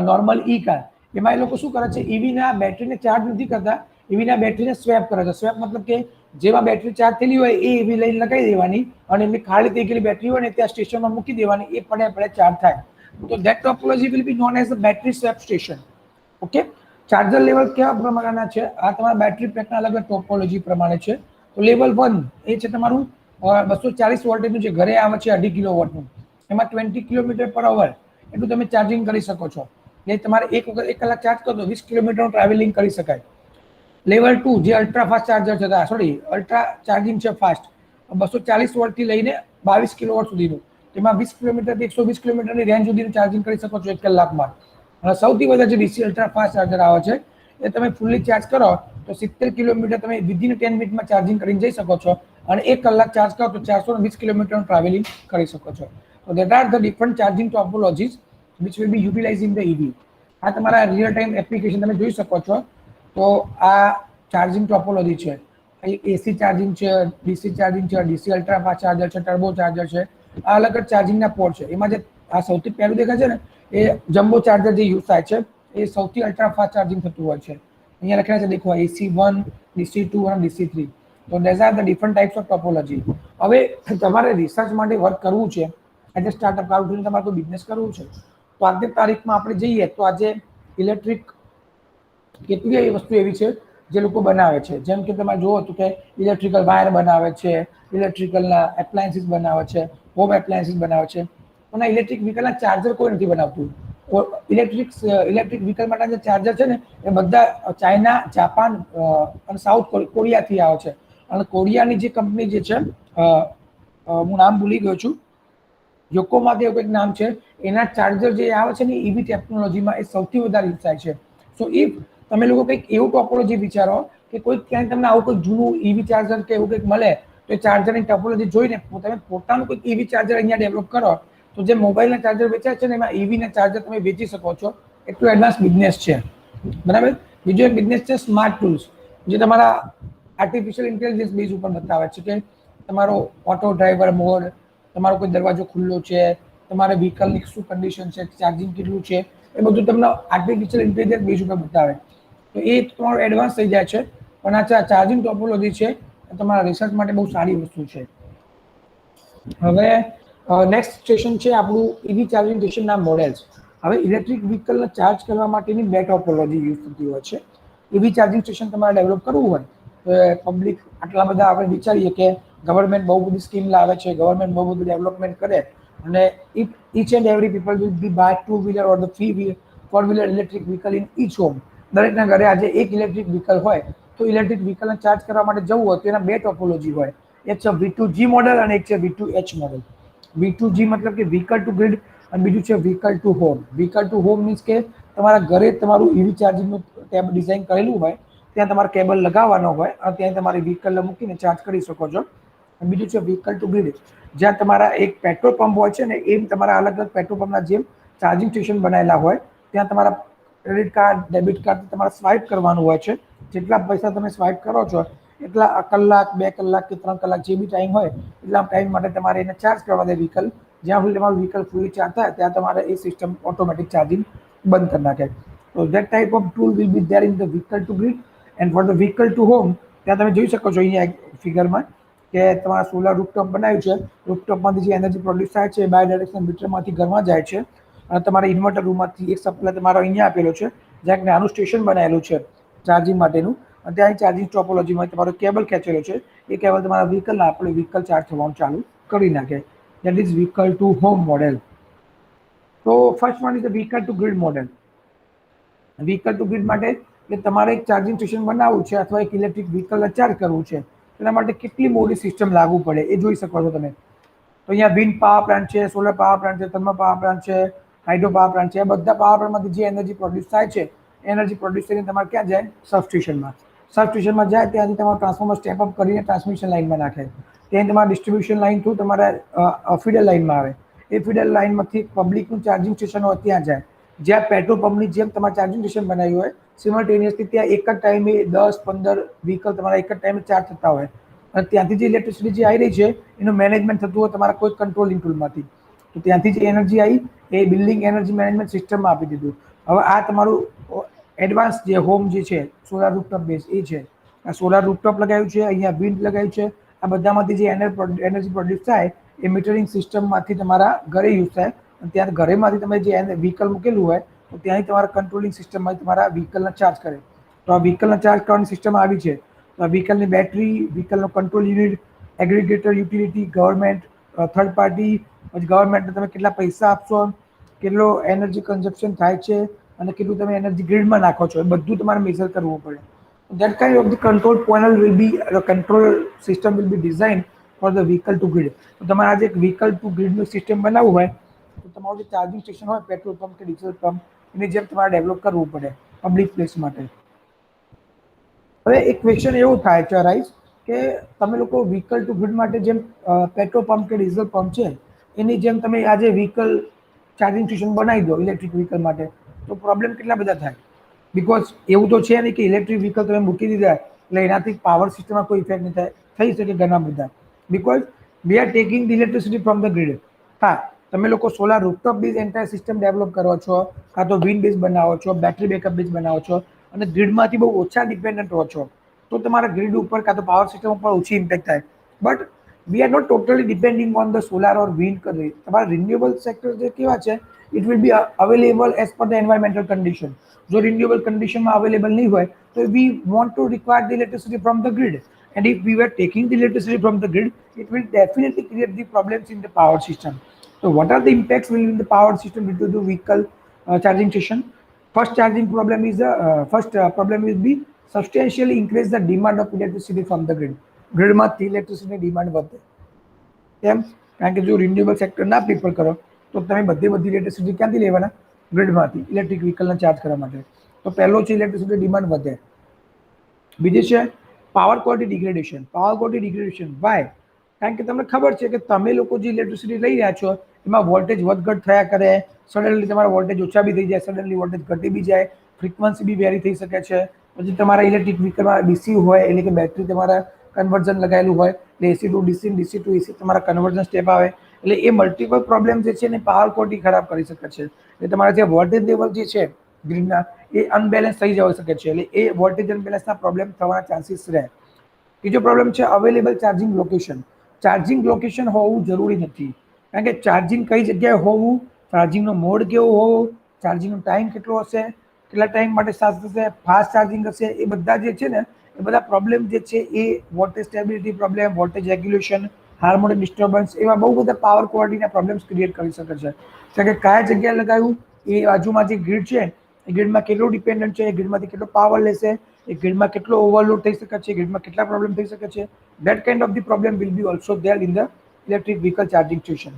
Speaker 2: નોર્મલ ઈ કાર, એમાં એ લોકો શું કરે છે EVના બેટરીને ચાર્જ નથી કરતા, EV ના બેટરીને સ્વેપ કરે છે. સ્વેપ મતલબ કે જેમાં બેટરી ચાર્જ થયેલી હોય એ EV લઈને લગાવી દેવાની અને એમની ખાલી થઈ ગયેલી બેટરી હોય ને ત્યાં સ્ટેશનમાં મૂકી દેવાની, એ પડે ચાર્જ થાય. તો that topology will be known as the battery swap station. Okay, charger level કેવા પ્રમાણના છે? આ તમારા બેટરી પેકના અલગ અલગ ટોપોલોજી પ્રમાણે છે. તો લેવલ 1 એ છે તમારું 240 વોલ્ટેજનું જે ઘરે આવે છે 2.5 કિલોવોટનું, એમાં 20 કિલોમીટર પર અવર એટલું તમે ચાર્જિંગ કરી શકો છો. એ તમારે એક વખત 1 કલાક ચાર્જ કરો તો 20 કિલોમીટરનું ટ્રાવેલિંગ કરી શકાય. લેવલ 2 જે અલ્ટ્રા ફાસ્ટ ચાર્જર છે, સોરી અલ્ટ્રા ચાર્જિંગ છે ફાસ્ટ, 240 વોલ્ટથી લઈને 22 કિલોવોટ સુધીનું, તેમાં 20 કિલોમીટરથી 120 કિલોમીટરની રેન્જ સુધીનું ચાર્જિંગ કરી શકો છો 1 કલાકમાં. અને સૌથી વધારે જે ડીસી અલ્ટ્રા ફાસ્ટ ચાર્જર આવે છે એ તમે ફૂલ્લી ચાર્જ કરો તો 70 કિલોમીટર તમે વિધિન 10 મિનિટમાં ચાર્જિંગ કરીને જઈ શકો છો, અને 1 કલાક ચાર્જ કરો તો 420 કિલોમીટરનું ટ્રાવેલિંગ કરી શકો છો. તો that are the different charging topologies which will be utilizing the EV. આ તમારા રિયલ ટાઈમ એપ્લિકેશન તમે જોઈ શકો છો. તો આ ચાર્જિંગ ટોપોલોજી છે. એસી ચાર્જિંગ છે, ડીસી ચાર્જિંગ છે, ડીસી અલ્ટ્રા ફાસ્ટ ચાર્જર છે, ટર્બો ચાર્જર છે. આ અલગ અલગ ચાર્જિંગના પોર્ટ છે. એમાં જે આ સૌથી પહેલું દેખાય છે ને એ જમ્બો ચાર્જર જે યુઝ થાય છે એ સૌથી અલ્ટ્રા ફાસ્ટ ચાર્જિંગ થતું હોય છે. અહીંયા લખેલા છે દેખો, AC1, DC2 અને DC3. તો days R the different types of topology. હવે તમારે રિસર્ચ માટે વર્ક કરવું છે, એઝ અ સ્ટાર્ટઅપ કાઉન્સિલ તમારે કોઈ બિઝનેસ કરવું છે, તો આજની તારીખમાં આપણે જઈએ તો આજે ઇલેક્ટ્રિક કેટલી એવી વસ્તુ એવી છે જે લોકો બનાવે છે. જેમ કે તમે જુઓ તો કે ઇલેક્ટ્રિકલ વાયર બનાવે છે, ઇલેક્ટ્રિકલના એપ્લાયન્સીસ બનાવે છે, હોમ એપ્લાયન્સીસ બનાવે છે. પણ ઇલેક્ટ્રિક વ્હીકલના ચાર્જર કોઈ નથી બનાવતું. ઇલેક્ટ્રિક વ્હીકલ માટેના જે ચાર્જર છે ને એ બધા ચાઇના, જાપાન અને સાઉથ કોરિયાથી આવે છે. અને કોરિયાની જે કંપની જે છે, હું નામ ભૂલી ગયો છું, યોકોમાં કે એવું કંઈક નામ છે, એના ચાર્જર જે આવે છે ને EV ટેકનોલોજીમાં એ સૌથી વધારે યુઝ થાય છે. સો ઇફ તમે લોકો કંઈક એવું ટોપોલોજી વિચારો કે કોઈ ક્યાંય તમને આવું કોઈ જૂનું EV ચાર્જર કે એવું કંઈક મળે તો એ ચાર્જરની ટોપોલોજી જોઈને તમે પોતાનું કોઈક EV ચાર્જર અહીંયા ડેવલપ કરો તો જે મોબાઈલના ચાર્જર વેચાય છે ને એમાં EVના ચાર્જર તમે વેચી શકો છો. એટલું એડવાન્સ બિઝનેસ છે, બરાબર. બીજો એક બિઝનેસ છે સ્માર્ટ ટૂલ્સ, જે તમારા આર્ટિફિશિયલ ઇન્ટેલિજન્સ બેઝ ઉપર બતાવે છે કે તમારો ઓટો ડ્રાઈવર મોડ, તમારો કોઈ દરવાજો ખુલ્લો છે, તમારે વ્હીકલની શું કન્ડિશન છે, ચાર્જિંગ કેટલું છે, એ બધું તમને આર્ટિફિશિયલ ઇન્ટેલિજન્સ બેઝ ઉપર બતાવે. તો એ તમારો એડવાન્સ થઈ જાય છે. પણ આ ચાર્જિંગ ટોપોલોજી છે તમારા રિસર્ચ માટે બહુ સારી વસ્તુ છે. હવે નેક્સ્ટ સ્ટેશન છે આપણું EV ચાર્જિંગ સ્ટેશનના મોડેલ્સ. હવે ઇલેક્ટ્રિક વ્હીકલને ચાર્જ કરવા માટેની બે ટોપોલોજી યુઝ થતી હોય છે. EV ચાર્જિંગ સ્ટેશન તમારે ડેવલપ કરવું હોય તો પબ્લિક આટલા બધા આપણે વિચારીએ કે ગવર્મેન્ટ બહુ બધી સ્કીમ લાવે છે, ગવર્મેન્ટ બહુ બધું ડેવલપમેન્ટ કરે, અને each and every people will be buy 2-wheeler or the 4-wheeler electric vehicle in each home. દરેકના ઘરે આજે એક ઇલેક્ટ્રિક વ્હીકલ હોય તો ઇલેક્ટ્રિક વ્હીકલને ચાર્જ કરવા માટે જવું હોય તો એના બે ટોપોલોજી હોય. એક છે V2G મોડેલ અને એક છે V2H મોડેલ. V2G મતલબ કે વ્હીકલ ટુ ગ્રીડ અને બીજું છે vehicle to home. Vehicle to home means કે તમારા ઘરે તમારું EV ચાર્જિંગનું ટેબ ડિઝાઇન કરેલું હોય, ત્યાં તમારે કેબલ લગાવવાનો હોય અને ત્યાં તમારે વ્હીકલ મૂકીને ચાર્જ કરી શકો છો. અને બીજું છે વ્હીકલ ટુ ગ્રીડ, જ્યાં તમારા એક પેટ્રોલ પંપ હોય છે ને એમ તમારા અલગ અલગ પેટ્રોલ પંપના જેમ ચાર્જિંગ સ્ટેશન બનાવેલા હોય, ત્યાં તમારા ક્રેડિટ કાર્ડ, ડેબિટ કાર્ડ તમારે સ્વાઇપ કરવાનું હોય છે. જેટલા પૈસા તમે સ્વાઇપ કરો છો એટલા કલાક, 2 કલાક કે 3 કલાક જે બી ટાઈમ હોય એટલા ટાઈમ માટે તમારે એને ચાર્જ કરવા દે વ્હીકલ. જ્યાં સુધી તમારું વ્હીકલ ફૂલી ચાર્જ થાય ત્યાં તમારે એ સિસ્ટમ ઓટોમેટિક ચાર્જિંગ બંધ કરી નાખે. તો that type of tool will be there in the vehicle to grid. And for the vehicle to home, ત્યાં તમે જોઈ શકો છો અહીંયા ફિગરમાં કે તમારા સોલાર રૂફટોપ બનાવ્યું છે. રૂફટોપમાંથી જે એનર્જી પ્રોડ્યુસ થાય છે બાય ડાયરેક્શન મીટરમાંથી ઘરમાં જાય છે અને તમારા ઇન્વર્ટર રૂમમાંથી એક સપ્લાય તમારો અહીંયા આપેલો છે, જ્યાં એક નાનું સ્ટેશન બનાવેલું છે ચાર્જિંગ માટેનું, અને ત્યાં ચાર્જિંગ ટોપોલોજીમાં તમારો કેબલ ખેંચેલો છે. એ કેબલ તમારા વ્હીકલના આપણે વ્હીકલ ચાર્જ થવાનું ચાલુ કરી નાખે. That is vehicle to home model. તો first one is the vehicle to grid model. Vehicle to grid માટે કે તમારે એક ચાર્જિંગ સ્ટેશન બનાવવું છે અથવા એક ઇલેક્ટ્રિક વ્હીકલને ચાર્જ કરવું છે, એના માટે કેટલી મોટી સિસ્ટમ લાગુ પડે એ જોઈ શકો છો તમે. તો અહીંયા વિન્ડ પાવર પ્લાન્ટ છે, સોલર પાવર પ્લાન્ટ છે, થર્મલ પાવર પ્લાન્ટ છે, હાઇડ્રો પાવર પ્લાન્ટ છે. આ બધા પાવર પ્લાન્ટમાંથી જે એનર્જી પ્રોડ્યુસ થાય છે એનર્જી પ્રોડ્યુસ કરીને તમારે ક્યાં જાય? સબસ્ટેશનમાં. સબસ્ટેશનમાં જાય ત્યાંથી તમારું ટ્રાન્સફોર્મર સ્ટેપ અપ કરીને ટ્રાન્સમિશન લાઇનમાં નાખે. ત્યાં તમારા ડિસ્ટ્રીબ્યુશન લાઇન થ્રુ તમારા ફીડર લાઇનમાં આવે. એ ફીડર લાઇનમાંથી પબ્લિકનું ચાર્જિંગ સ્ટેશન હોય ત્યાં જાય. જ્યાં પેટ્રોલ પંપની જેમ તમારે ચાર્જિંગ સ્ટેશન બનાવ્યું હોય, સિમલ્ટેનિયસલી ત્યાં એક જ ટાઈમે 10-15 વ્હીકલ તમારા એક જ ટાઈમે ચાર્જ થતા હોય. અને ત્યાંથી જે ઇલેક્ટ્રિસિટી જે આવી રહી છે એનું મેનેજમેન્ટ થતું હોય તમારા કોઈ કંટ્રોલિંગ ટૂલમાંથી. તો ત્યાંથી જે એનર્જી આવી એ બિલ્ડિંગ એનર્જી મેનેજમેન્ટ સિસ્ટમમાં આપી દીધું. હવે આ તમારું એડવાન્સ જે હોમ જે છે સોલાર રૂફટોપ બેઝ એ છે. આ સોલાર રૂફટોપ લગાવ્યું છે, અહીંયા વિન્ડ લગાવ્યું છે. આ બધામાંથી જે એનર્જી પ્રોડ્યુસ થાય એ મીટરિંગ સિસ્ટમમાંથી તમારા ઘરે યુઝ થાય. અને ત્યાં ઘરેમાંથી તમે જે વ્હીકલ મૂકેલું હોય તો ત્યાંથી તમારા કંટ્રોલિંગ સિસ્ટમમાંથી તમારા વ્હીકલના ચાર્જ કરે. તો આ વ્હીકલના ચાર્જ કરવાની સિસ્ટમ આવી છે. તો આ વ્હીકલની બેટરી, વ્હીકલનો control unit, aggregator utility, government, third party, પછી ગવર્મેન્ટને તમે કેટલા પૈસા આપશો, કેટલો એનર્જી કન્ઝપ્શન થાય છે અને કેટલું તમે એનર્જી ગ્રીડમાં નાખો છો, એ બધું તમારે મેઝર કરવું પડે. That kind of the control panel will be, the control system will be designed for the vehicle to grid. તો તમારે આજે એક vehicle to grid નું સિસ્ટમ બનાવવું હોય તો તમારું જે ચાર્જિંગ સ્ટેશન હોય પેટ્રોલ પંપ કે ડીઝલ પંપ એની જેમ તમારે ડેવલપ કરવું પડે પબ્લિક પ્લેસ માટે. હવે એક ક્વેશ્ચન એવું થાય છે રાઈઝ કે તમે લોકો વ્હીકલ ટુ ગ્રીડ માટે જેમ પેટ્રોલ પંપ કે ડીઝલ પંપ છે એની જેમ તમે આજે વ્હીકલ ચાર્જિંગ સ્ટેશન બનાવી દો ઇલેક્ટ્રિક વ્હીકલ માટે તો પ્રોબ્લેમ કેટલા બધા થાય. બિકોઝ એવું તો છે નહીં કે ઇલેક્ટ્રિક વ્હીકલ તમે મૂકી દીધા એટલે એનાથી પાવર સિસ્ટમમાં કોઈ ઇફેક્ટ નહીં થાય. થઈ શકે ઘણા બધા. Because we are taking the electricity from the grid. હા, તમે લોકો solar rooftop base entire system develop કરો છો, કાં તો વિન્ડ બેઝ બનાવો છો, બેટરી બેકઅપ બેઝ બનાવો છો અને ગ્રીડમાંથી બહુ ઓછા ડિપેન્ડન્ટ રહો છો તો તમારા ગ્રીડ ઉપર કાં તો પાવર સિસ્ટમ ઉપર ઓછી ઇમ્પેક્ટ થાય. But we are not totally depending on the solar or wind કરી. તમારા રિન્યુએબલ સેક્ટર જે કેવા છે it will be available as per the environmental condition. જો રિન્યુએબલ કન્ડિશનમાં અવેલેબલ નહીં હોય તો we want to require the electricity from the grid. And if we were taking the electricity from the grid, it will definitely create the problems in the power system. So what are the impacts will in the power system due to the vehicle charging station? First charging problem is problem will be substantially increase the demand of electricity from the grid. ગ્રીડમાંથી ઇલેક્ટ્રિસિટીની demand વધે. કેમ? કારણ કે જો renewable sector ના prefer કરો તો તમે બધી ઇલેક્ટ્રિસિટી ક્યાંથી લેવાના? ગ્રીડમાંથી ઇલેક્ટ્રિક વ્હીકલને ચાર્જ કરવા માટે. તો પહેલો છે ઇલેક્ટ્રિસિટી ડિમાન્ડ વધે. બીજી છે power quality degradation. Power quality degradation why? કારણ કે તમને ખબર છે કે તમે લોકો જે ઇલેક્ટ્રિસિટી લઈ રહ્યા છો એમાં વોલ્ટેજ વધઘટ થયા કરે. સડનલી તમારા વોલ્ટેજ ઓછા બી થઈ જાય, સડનલી વોલ્ટેજ ઘટી બી જાય, ફ્રિકવન્સી બી વેરી થઈ શકે છે. પછી તમારા ઇલેક્ટ્રિક વ્હીકલમાં ડીસી હોય એટલે કે બેટરી તમારા કન્વર્ઝન લગાવેલું હોય એટલે એસી to DC, DC two AC તમારા કન્વર્ઝન સ્ટેપ આવે એટલે એ મલ્ટિપલ પ્રોબ્લેમ જે છે ને પાવર ક્વોલિટી ખરાબ કરી શકે છે. એટલે તમારા જે વોલ્ટેજ લેવલ જે છે ગ્રીડના એ અનબેલેન્સ થઈ જઈ શકે છે. એટલે એ વોલ્ટેજ અનબેલેન્સના પ્રોબ્લેમ થવાના ચાન્સીસ રહે. બીજો પ્રોબ્લેમ છે available charging location. Charging location હોવું જરૂરી નથી. કારણ કે ચાર્જિંગ કઈ જગ્યાએ હોવું, ચાર્જિંગનો મોડ કેવો હોવો, ચાર્જિંગનો ટાઈમ કેટલો હશે, કેટલા ટાઈમ માટે ચાર્જ થશે, ફાસ્ટ ચાર્જિંગ હશે, એ બધા જે છે ને એ બધા પ્રોબ્લેમ જે છે એ voltage stability problem, voltage regulation, harmonic disturbance એવા બહુ બધા પાવર ક્વોલિટીના પ્રોબ્લેમ્સ ક્રિએટ કરી શકે છે. કારણ કે કયા જગ્યાએ લગાવ્યું, એ બાજુમાં જે ગ્રીડ છે એ ગ્રીડમાં કેટલું ડિપેન્ડન્ટ છે, એ ગ્રીડમાંથી કેટલો પાવર લેશે, એ ગ્રીડમાં કેટલો ઓવરલોડ થઈ શકે છે, ગ્રીડમાં કેટલા પ્રોબ્લેમ થઈ શકે છે. That kind of the problem will be also there in the electric vehicle charging station.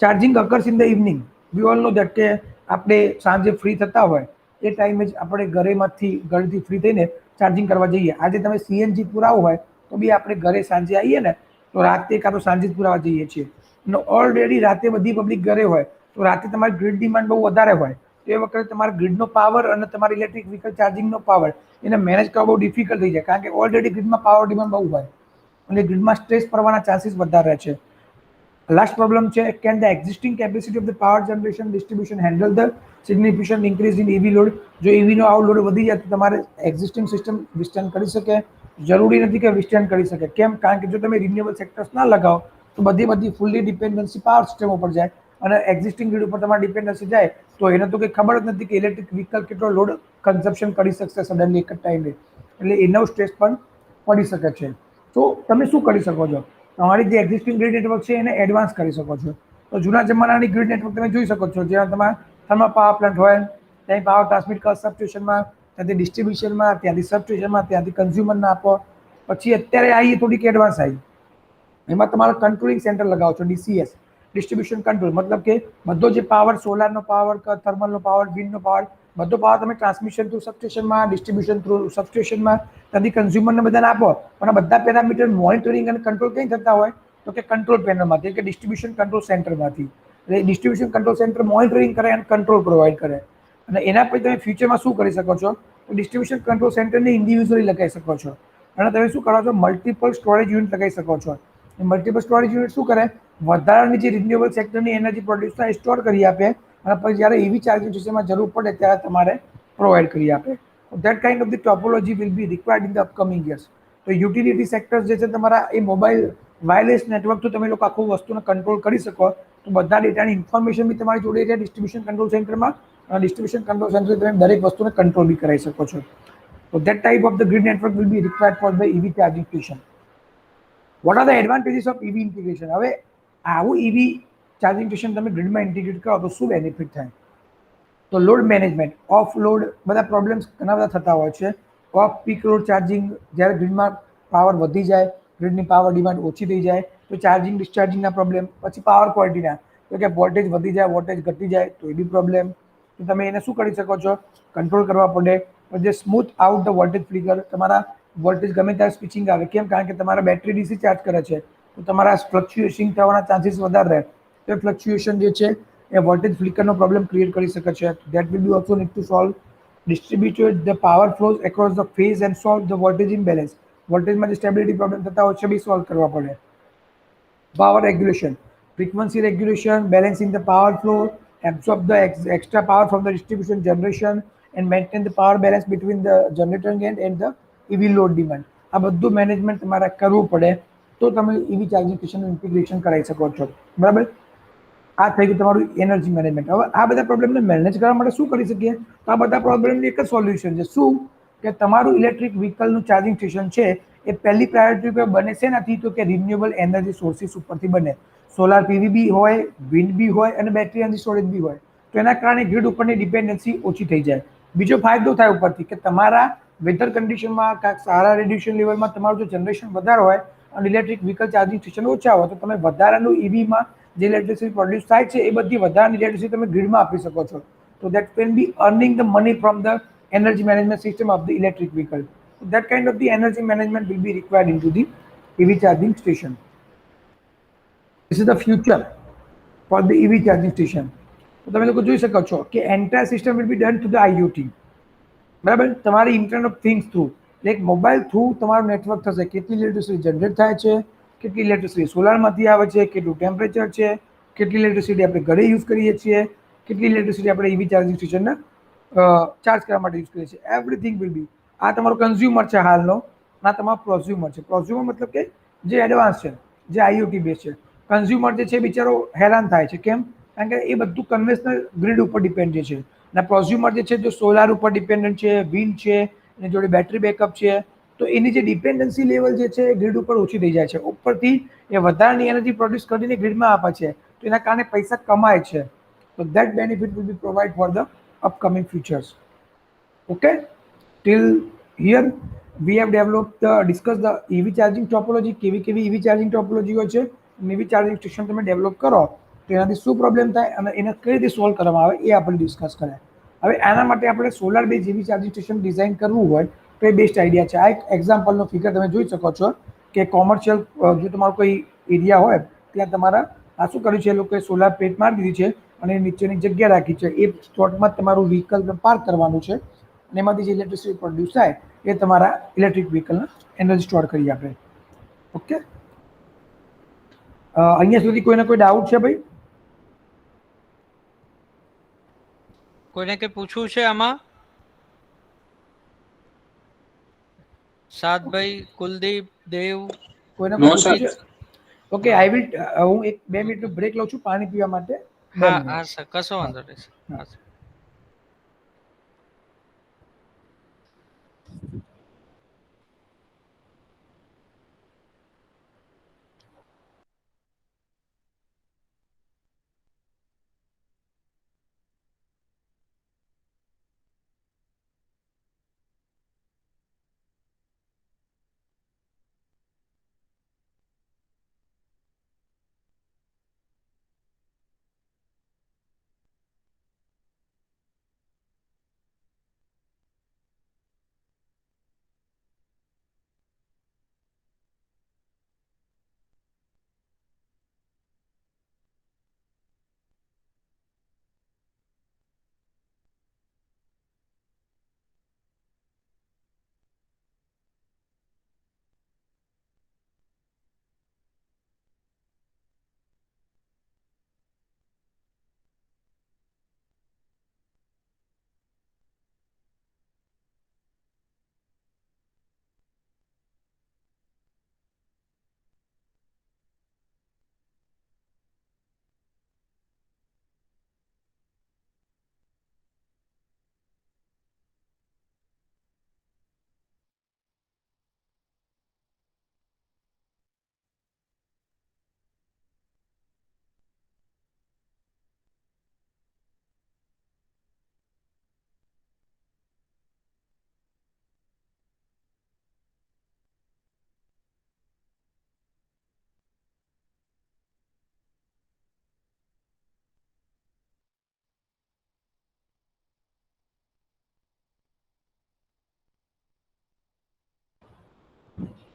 Speaker 2: Charging occurs in the evening. We all know that કે આપણે સાંજે ફ્રી થતા હોય એ ટાઈમે જ આપણે ઘરેથી ફ્રી થઈને ચાર્જિંગ કરવા જઈએ. આજે તમે સીએનજી પુરાવું હોય તો બી આપણે ઘરે સાંજે આવીએ ને તો રાતે કાં તો સાંજે જ પુરાવા જઈએ છીએ. અને ઓલરેડી રાતે બધી પબ્લિક ઘરે હોય તો રાતે તમારી ગ્રીડ ડિમાન્ડ બહુ વધારે હોય તો એ વખતે તમારા ગ્રીડનો પાવર અને તમારી ઇલેક્ટ્રિક વ્હીકલ ચાર્જિંગનો પાવર એને મેનેજ કરવા બહુ ડિફિકલ્ટ થઈ જાય. કારણ કે ઓલરેડી ગ્રીડમાં પાવર ડિમાન્ડ બહુ હોય અને ગ્રીડમાં સ્ટ્રેસ પડવાના ચાન્સીસ વધારે છે. લાસ્ટ પ્રોબ્લેમ છે can the existing capacity of the power generation distribution handle the significant increase in EV load. જો ઈવીનો આઉટલોડ વધી જાય તો તમારે એક્ઝિસ્ટિંગ સિસ્ટમ વિસ્ટેન્ડ કરી શકે. જરૂરી નથી કે વિસ્ટેન્ડ કરી શકે. કેમ? કારણ કે જો તમે રિન્યુએબલ સેક્ટર્સ ના લગાવો તો બધી ફૂલ્લી ડિપેન્ડન્સી પાવર સિસ્ટમ ઉપર જાય અને એક્ઝિસ્ટિંગ ગ્રીડ ઉપર તમારી ડિપેન્ડન્સી જાય તો એને તો કંઈ ખબર જ નથી કે ઇલેક્ટ્રિક વ્હીકલ કેટલો લોડ કન્ઝપ્શન કરી શકશે સડનલી એક જ ટાઈમે. એટલે એનો સ્ટ્રેસ પણ પડી શકે છે. તો તમે શું કરી શકો છો? તમારી જે એક્ઝિસ્ટિંગ ગ્રીડ નેટવર્ક છે એને એડવાન્સ કરી શકો છો. તો જૂના જમાનાની ગ્રીડ નેટવર્ક તમે જોઈ શકો છો જ્યાં તમારા થર્મલ પાવર પ્લાન્ટ હોય ત્યાં પાવર ટ્રાન્સમિટ કરો સબસ્ટેશનમાં, ત્યાંથી ડિસ્ટ્રીબ્યુશનમાં, ત્યાંથી સબસ્ટેશનમાં, ત્યાંથી કન્ઝ્યુમરને આપો. પછી અત્યારે આવી થોડીક એડવાન્સ આવી એમાં તમારો કંટ્રોલિંગ સેન્ટર લગાવો છો ડીસીએસ, ડિસ્ટ્રીબ્યુશન કંટ્રોલ. મતલબ કે બધો જે પાવર, સોલારનો પાવર, થર્મલનો પાવર, વિન્ડનો પાવર, બધો પાવર તમે ટ્રાન્સમિશન થ્રુ સબસ્ટેશનમાં, ડિસ્ટ્રીબ્યુશન થ્રુ સબસ્ટેશનમાં, ત્યાંથી કન્ઝ્યુમરને બધાને આપો. પણ આ બધા પેરામીટર મોનિટરિંગ અને કંટ્રોલ કઈ થતા હોય તો કે કંટ્રોલ પેનલમાંથી કે ડિસ્ટ્રીબ્યુશન કંટ્રોલ સેન્ટરમાંથી. એટલે ડિસ્ટ્રીબ્યુશન કંટ્રોલ સેન્ટર મોનિટરિંગ કરે અને કંટ્રોલ પ્રોવાઈડ કરે. અને એના પછી તમે ફ્યુચરમાં શું કરી શકો છો તો ડિસ્ટ્રીબ્યુશન કંટ્રોલ સેન્ટરને ઇન્ડિવિજ્યુઅલી લગાવી શકો છો અને તમે શું કરો છો મલ્ટિપલ સ્ટોરેજ યુનિટ લગાવી શકો છો. એ મલ્ટિપલ સ્ટોરેજ યુનિટ શું કરે? વધારાની જે રિન્યુએબલ સેક્ટરની એનર્જી પ્રોડ્યુસ થાય સ્ટોર કરી આપે અને પછી જ્યારે ઈવી ચાર્જિંગ સિસ્ટમમાં જરૂર પડે ત્યારે તમારે પ્રોવાઈડ કરી આપે. That kind of the topology will be required in the upcoming years. તો યુટિલિટી સેક્ટર્સ જે છે તમારા એ મોબાઈલ વાયરલેસ નેટવર્ક તો તમે લોકો આખું વસ્તુને કંટ્રોલ કરી શકો. તો બધા ડેટાની ઇન્ફોર્મેશન બી તમારી જોડે છે ડિસ્ટ્રીબ્યુશન કંટ્રોલ સેન્ટરમાં. ડિસ્ટ્રીબ્યુશન કંટ્રોલ સેન્ટર તમે દરેક વસ્તુને કંટ્રોલ બી કરાવી શકો છો. So that type of the grid network will be required for the EV charging station. What are the advantages of EV integration? હવે આવું EV ચાર્જિંગ સ્ટેશન તમે ગ્રીડમાં ઇન્ટિગ્રેટ કરો તો શું બેનિફિટ થાય? તો લોડ મેનેજમેન્ટ, ઓફ લોડ બધા પ્રોબ્લેમ્સ ઘણા બધા થતા હોય છે. ઓફ પીક લોડ ચાર્જિંગ, જ્યારે ગ્રીડમાં પાવર વધી જાય, ગ્રીડની પાવર ડિમાન્ડ ઓછી થઈ જાય તો ચાર્જિંગ ડિસ્ચાર્જિંગના પ્રોબ્લેમ. પછી પાવર ક્વોલિટીના, તો કે વોલ્ટેજ વધી જાય, વોલ્ટેજ ઘટી જાય તો એ બી પ્રોબ્લેમ. તો તમે એને શું કરી શકો છો? કંટ્રોલ કરવા પડે. જે smooth out the voltage flicker, તમારા વોલ્ટેજ ગમે ત્યારે સ્વિચિંગ આવે. કેમ? કારણ કે તમારા બેટરી ડીસી ચાર્જ કરે છે તો તમારા ફ્લક્ચ્યુએશન થવાના ચાન્સીસ વધારે રહે. તો ફ્લક્ચ્યુએશન જે છે એ વોલ્ટેજ ફ્લિકરનો પ્રોબ્લેમ ક્રિએટ કરી શકે છે. That will be also need to solve. Distributed the power flows across the phase and solve the voltage imbalance. વોલ્ટેજમાં જે સ્ટેબિલિટી પ્રોબ્લેમ થતા હોય છે બી સોલ્વ કરવા પડે. Power regulation, frequency regulation, balancing the power flow, absorb the extra power from the distribution generation, and maintain the power balance between the generator end and the EV load demand. આ બધું management તમારે કરવું પડે તો તમે EV charging સ્ટેશનનું integration કરાવી શકો છો. બરાબર? આ થઈ ગયું તમારું એનર્જી મેનેજમેન્ટ. હવે આ બધા પ્રોબ્લેમને મેનેજ કરવા માટે શું કરી શકીએ? તો આ બધા પ્રોબ્લેમનું એક જ સોલ્યુશન છે. શું? કે તમારું ઇલેક્ટ્રિક વ્હીકલનું ચાર્જિંગ સ્ટેશન છે એ પહેલી પ્રાયોરિટી પર બને છે નથી તો કે રિન્યુએબલ એનર્જી સોર્સિસ ઉપરથી બને. સોલાર પીવી બી હોય, વિન્ડ બી હોય અને બેટરી એનર્જી સ્ટોરેજ બી હોય. તો એના કારણે ગ્રીડ ઉપરની ડિપેન્ડન્સી ઓછી થઈ જાય. બીજો ફાયદો થાય ઉપરથી કે તમારા વેધર કન્ડિશનમાં કાંઈક સારા રેડિએશન લેવલમાં તમારું જો જનરેશન વધારે હોય અને ઇલેક્ટ્રિક વ્હીકલ ચાર્જિંગ સ્ટેશન ઓછા હોય તો તમે વધારાનું ઈવીમાં જે ઇલેક્ટ્રિસિટી પ્રોડ્યુસ થાય છે એ બધી વધારાની ઇલેક્ટ્રિસિટી તમે ગ્રીડમાં આપી શકો છો. તો that can be earning the money from the energy management system of the electric vehicle. So that kind of the energy management will be required into the EV charging station. This is the future for the EV charging station. તો તમે લોકો જોઈ શકો છો કે entire system will be done to the IoT. બરાબર? તમારી internet of things through, એક મોબાઈલ થ્રુ તમારું નેટવર્ક થશે. કેટલી ઇલેક્ટ્રિસિટી જનરેટ થાય છે, કેટલી ઇલેક્ટ્રિસિટી સોલારમાંથી આવે છે, કેટલું ટેમ્પરેચર છે, કેટલી ઇલેક્ટ્રિસિટી આપણે ઘરે યુઝ કરીએ છીએ, કેટલી ઇલેક્ટ્રિસિટી આપણે EV ચાર્જિંગ સ્ટેશનના ચાર્જ કરવા માટે યુઝ કરીએ છીએ. Everything will be. આ તમારો કન્ઝ્યુમર છે હાલનો, આ તમારો પ્રોઝ્યુમર છે. પ્રોઝ્યુમર મતલબ કે જે એડવાન્સ છે, જે IoT બેઝ છે. કન્ઝ્યુમર જે છે બિચારો હેરાન થાય છે. કેમ? કારણ કે એ બધું કન્વેન્શનલ ગ્રીડ ઉપર ડિપેન્ડ છે. અને પ્રોઝ્યુમર જે છે જો સોલાર ઉપર ડિપેન્ડન્ટ છે, વિન્ડ છે, એની જોડે બેટરી બેકઅપ છે, તો એની જે ડિપેન્ડન્સી લેવલ જે છે ગ્રીડ ઉપર ઓછી થઈ જાય છે. ઉપરથી એ વધારાની એનર્જી પ્રોડ્યુસ કરીને ગ્રીડમાં આપે છે તો એના કારણે પૈસા કમાય છે. તો that benefit will be provided for the upcoming futures. Okay, till here we have developed discussed the EV charging topology. કેવી EV charging topology હોય છે, EV charging station તમે ડેવલપ કરો તો એનાથી શું પ્રોબ્લેમ થાય અને એને કઈ રીતે સોલ્વ કરવામાં આવે એ આપણે ડિસ્કસ કર્યા. હવે આના માટે આપણે solar base EV charging station design કરવું હોય તો એ બેસ્ટ આઈડિયા છે. આ એક એક્ઝામ્પલનો ફિગર તમે જોઈ શકો છો કે કોમર્શિયલ જો તમારો કોઈ એરિયા હોય ત્યાં તમારા આ શું કર્યું છે, એ લોકોએ સોલાર પ્લેટ મારી દીધી છે અને નીચેની જગ્યા રાખી છે. એ સ્પોટમાં તમારું વ્હીકલ પાર્ક કરવાનું છે અને એમાંથી જે ઇલેક્ટ્રિસિટી પ્રોડ્યુસ થાય એ તમારા ઇલેક્ટ્રિક વ્હીકલને એનર્જી સ્ટોર કરી આપે. ઓકે, અહીંયા સુધી કોઈને કોઈ ડાઉટ છે ભાઈ?
Speaker 1: કોઈને કઈ પૂછવું છે આમાં? સાદભાઈ, કુલદીપ, દેવ?
Speaker 2: કોઈને
Speaker 4: નો
Speaker 2: કોઈ
Speaker 4: સર.
Speaker 2: પૂછવું છે? Okay, I will. હું એક 2 મિનિટનું બ્રેક લઉં છું પાણી પીવા માટે. 2
Speaker 1: હા હા
Speaker 2: મિનિટ.
Speaker 1: સર, કશો
Speaker 2: હા,
Speaker 1: વાંધો નહીં સર.
Speaker 2: હા.
Speaker 1: હા સર.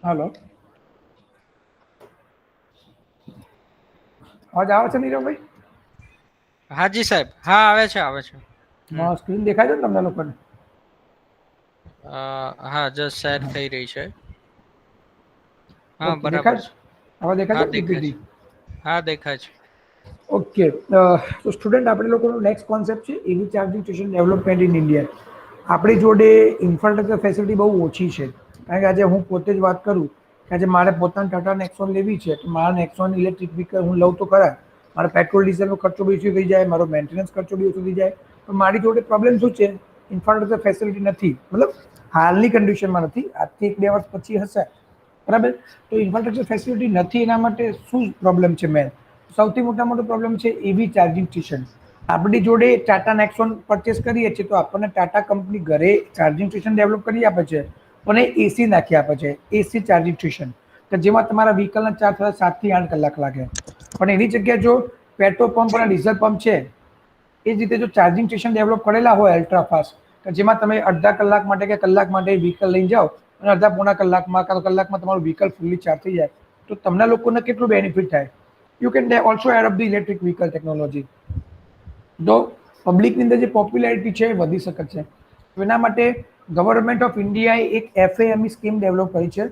Speaker 2: હાલો, અવાજ આવે છે નીરવભાઈ?
Speaker 1: હાજી સાહેબ, હા આવે છે આવે છે.
Speaker 2: સ્ક્રીન દેખાય છે ને તમને લોકોને?
Speaker 1: હા જસ્ટ શેર થઈ રહી છે. હા
Speaker 2: ઓકે,
Speaker 1: બરાબર
Speaker 2: દેખાય
Speaker 1: છે.
Speaker 2: હવે દેખાય
Speaker 1: હા
Speaker 2: છે
Speaker 1: દેખાય છે.
Speaker 2: પીપીટી?
Speaker 1: હા દેખાય છે.
Speaker 2: ઓકે, તો સ્ટુડન્ટ આપણે લોકોનો નેક્સ્ટ કોન્સેપ્ટ છે EV charging station development in India. આપણી જોડે ઇન્ફ્રાસ્ટ્રક્ચર ફેસિલિટી બહુ ઓછી છે. કારણ કે આજે હું પોતે જ વાત કરું કે આજે મારે પોતાની ટાટા નેક્સોન લેવી છે તો મારા નેક્સોન ઇલેક્ટ્રિક વ્હીકલ હું લઉં તો ખરા, મારો પેટ્રોલ ડીઝલનો ખર્ચો બી ઓછો થઈ જાય, મારો મેન્ટેનન્સ ખર્ચો બી ઓછો થઈ જાય. પણ મારી જોડે પ્રોબ્લેમ શું છે? ઇન્ફ્રાસ્ટ્રક્ચર ફેસિલિટી નથી. મતલબ હાલની કન્ડિશનમાં નથી, આજથી 1-2 વર્ષ પછી હશે, બરાબર? તો ઇન્ફ્રાસ્ટ્રક્ચર ફેસિલિટી નથી, એના માટે શું પ્રોબ્લેમ છે મેન? સૌથી મોટો પ્રોબ્લેમ છે EV ચાર્જિંગ સ્ટેશન. આપણી જોડે ટાટા નેક્સોન પરચેસ કરીએ છીએ તો આપણને ટાટા કંપની ઘરે ચાર્જિંગ સ્ટેશન ડેવલપ કરી આપે છે અને એસી નાખી આપે છે, એસી ચાર્જિંગ સ્ટેશન, કે જેમાં તમારા વ્હીકલના ચાર્જ થતા 7 થી 8 કલાક લાગે. પણ એની જગ્યાએ જો પેટ્રોલ પંપ અને ડીઝલ પંપ છે એ જ રીતે જો ચાર્જિંગ સ્ટેશન ડેવલપ કરેલા હોય અલ્ટ્રા ફાસ્ટ, કે જેમાં તમે અડધા કલાક માટે કે કલાક માટે વ્હીકલ લઈને જાઓ અને અડધા પોણા કલાકમાં કાં તો કલાકમાં તમારું વ્હીકલ ફૂલ્લી ચાર્જ થઈ જાય, તો તમને લોકોને કેટલું બેનિફિટ થાય? You can also add up the electric vehicle technology. તો પબ્લિકની અંદર જે પોપ્યુલારિટી છે એ વધી શકે છે. તો એના માટે ગવર્મેન્ટ ઓફ ઇન્ડિયાએ એક FAME સ્કીમ ડેવલપ કરી છે,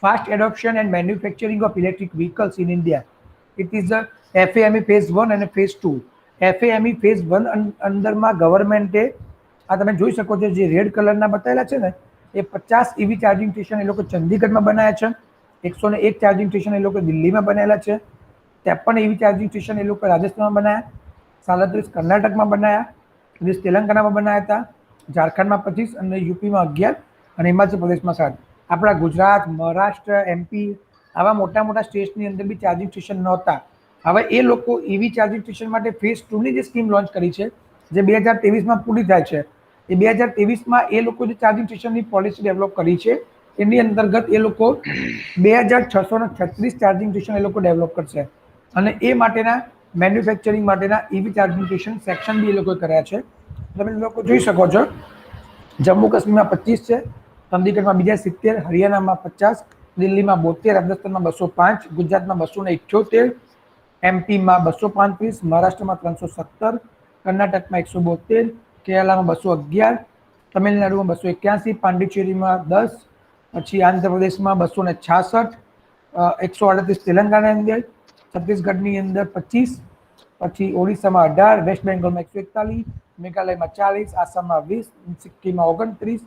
Speaker 2: fast adoption and manufacturing of electric vehicles in India. It is a FAME phase 1 અને ફેઝ 2. FAME ફેઝ 1 અંદરમાં ગવર્મેન્ટે, આ તમે જોઈ શકો છો જે રેડ કલરના બતાવેલા છે ને, એ 50 EV ચાર્જિંગ સ્ટેશન એ લોકો ચંદીગઢમાં બનાવ્યા છે, 101 ચાર્જિંગ સ્ટેશન એ લોકો દિલ્હીમાં બનાવેલા છે, 53 EV ચાર્જિંગ સ્ટેશન એ લોકો રાજસ્થાનમાં બનાવ્યા, 37 કર્ણાટકમાં બનાવ્યા, 30 તેલંગાણામાં બનાવ્યા હતા, ઝારખંડમાં 25 અને યુપીમાં 11 અને હિમાચલ પ્રદેશમાં 7. આપણા ગુજરાત, મહારાષ્ટ્ર, MP આવા મોટા મોટા સ્ટેટની અંદર બી ચાર્જિંગ સ્ટેશન નહોતા. હવે એ લોકો EV ચાર્જિંગ સ્ટેશન માટે ફેઝ 2ની જે સ્કીમ લોન્ચ કરી છે, જે 2023માં પૂરી થાય છે, એ 2023માં એ લોકો જે ચાર્જિંગ સ્ટેશનની પોલિસી ડેવલપ કરી છે એની અંતર્ગત એ લોકો 2636 ચાર્જિંગ સ્ટેશન એ લોકો ડેવલપ કરશે અને એ માટેના મેન્યુફેક્ચરિંગ માટેના EV ચાર્જિંગ સ્ટેશન સેક્શન બી એ લોકોએ કર્યા છે. તમે લોકો જોઈ શકો છો, જમ્મુ કાશ્મીરમાં 25 છે, ચંદીગઢમાં બીજા 70, હરિયાણામાં 50, દિલ્હીમાં 72, રાજસ્થાનમાં 205, ગુજરાતમાં 278, MPમાં 235, મહારાષ્ટ્રમાં 317, કર્ણાટકમાં 172, કેરલામાં 211, તમિલનાડુમાં 281, પાંડિચેરીમાં 10, પછી આંધ્રપ્રદેશમાં 266, 138 તેલંગાણાની અંદર, છત્તીસગઢની અંદર 25, પછી ઓડિશામાં 18, વેસ્ટ બેંગોલમાં 141, મેઘાલયમાં 40, આસામમાં 20, સિક્કિમમાં 29,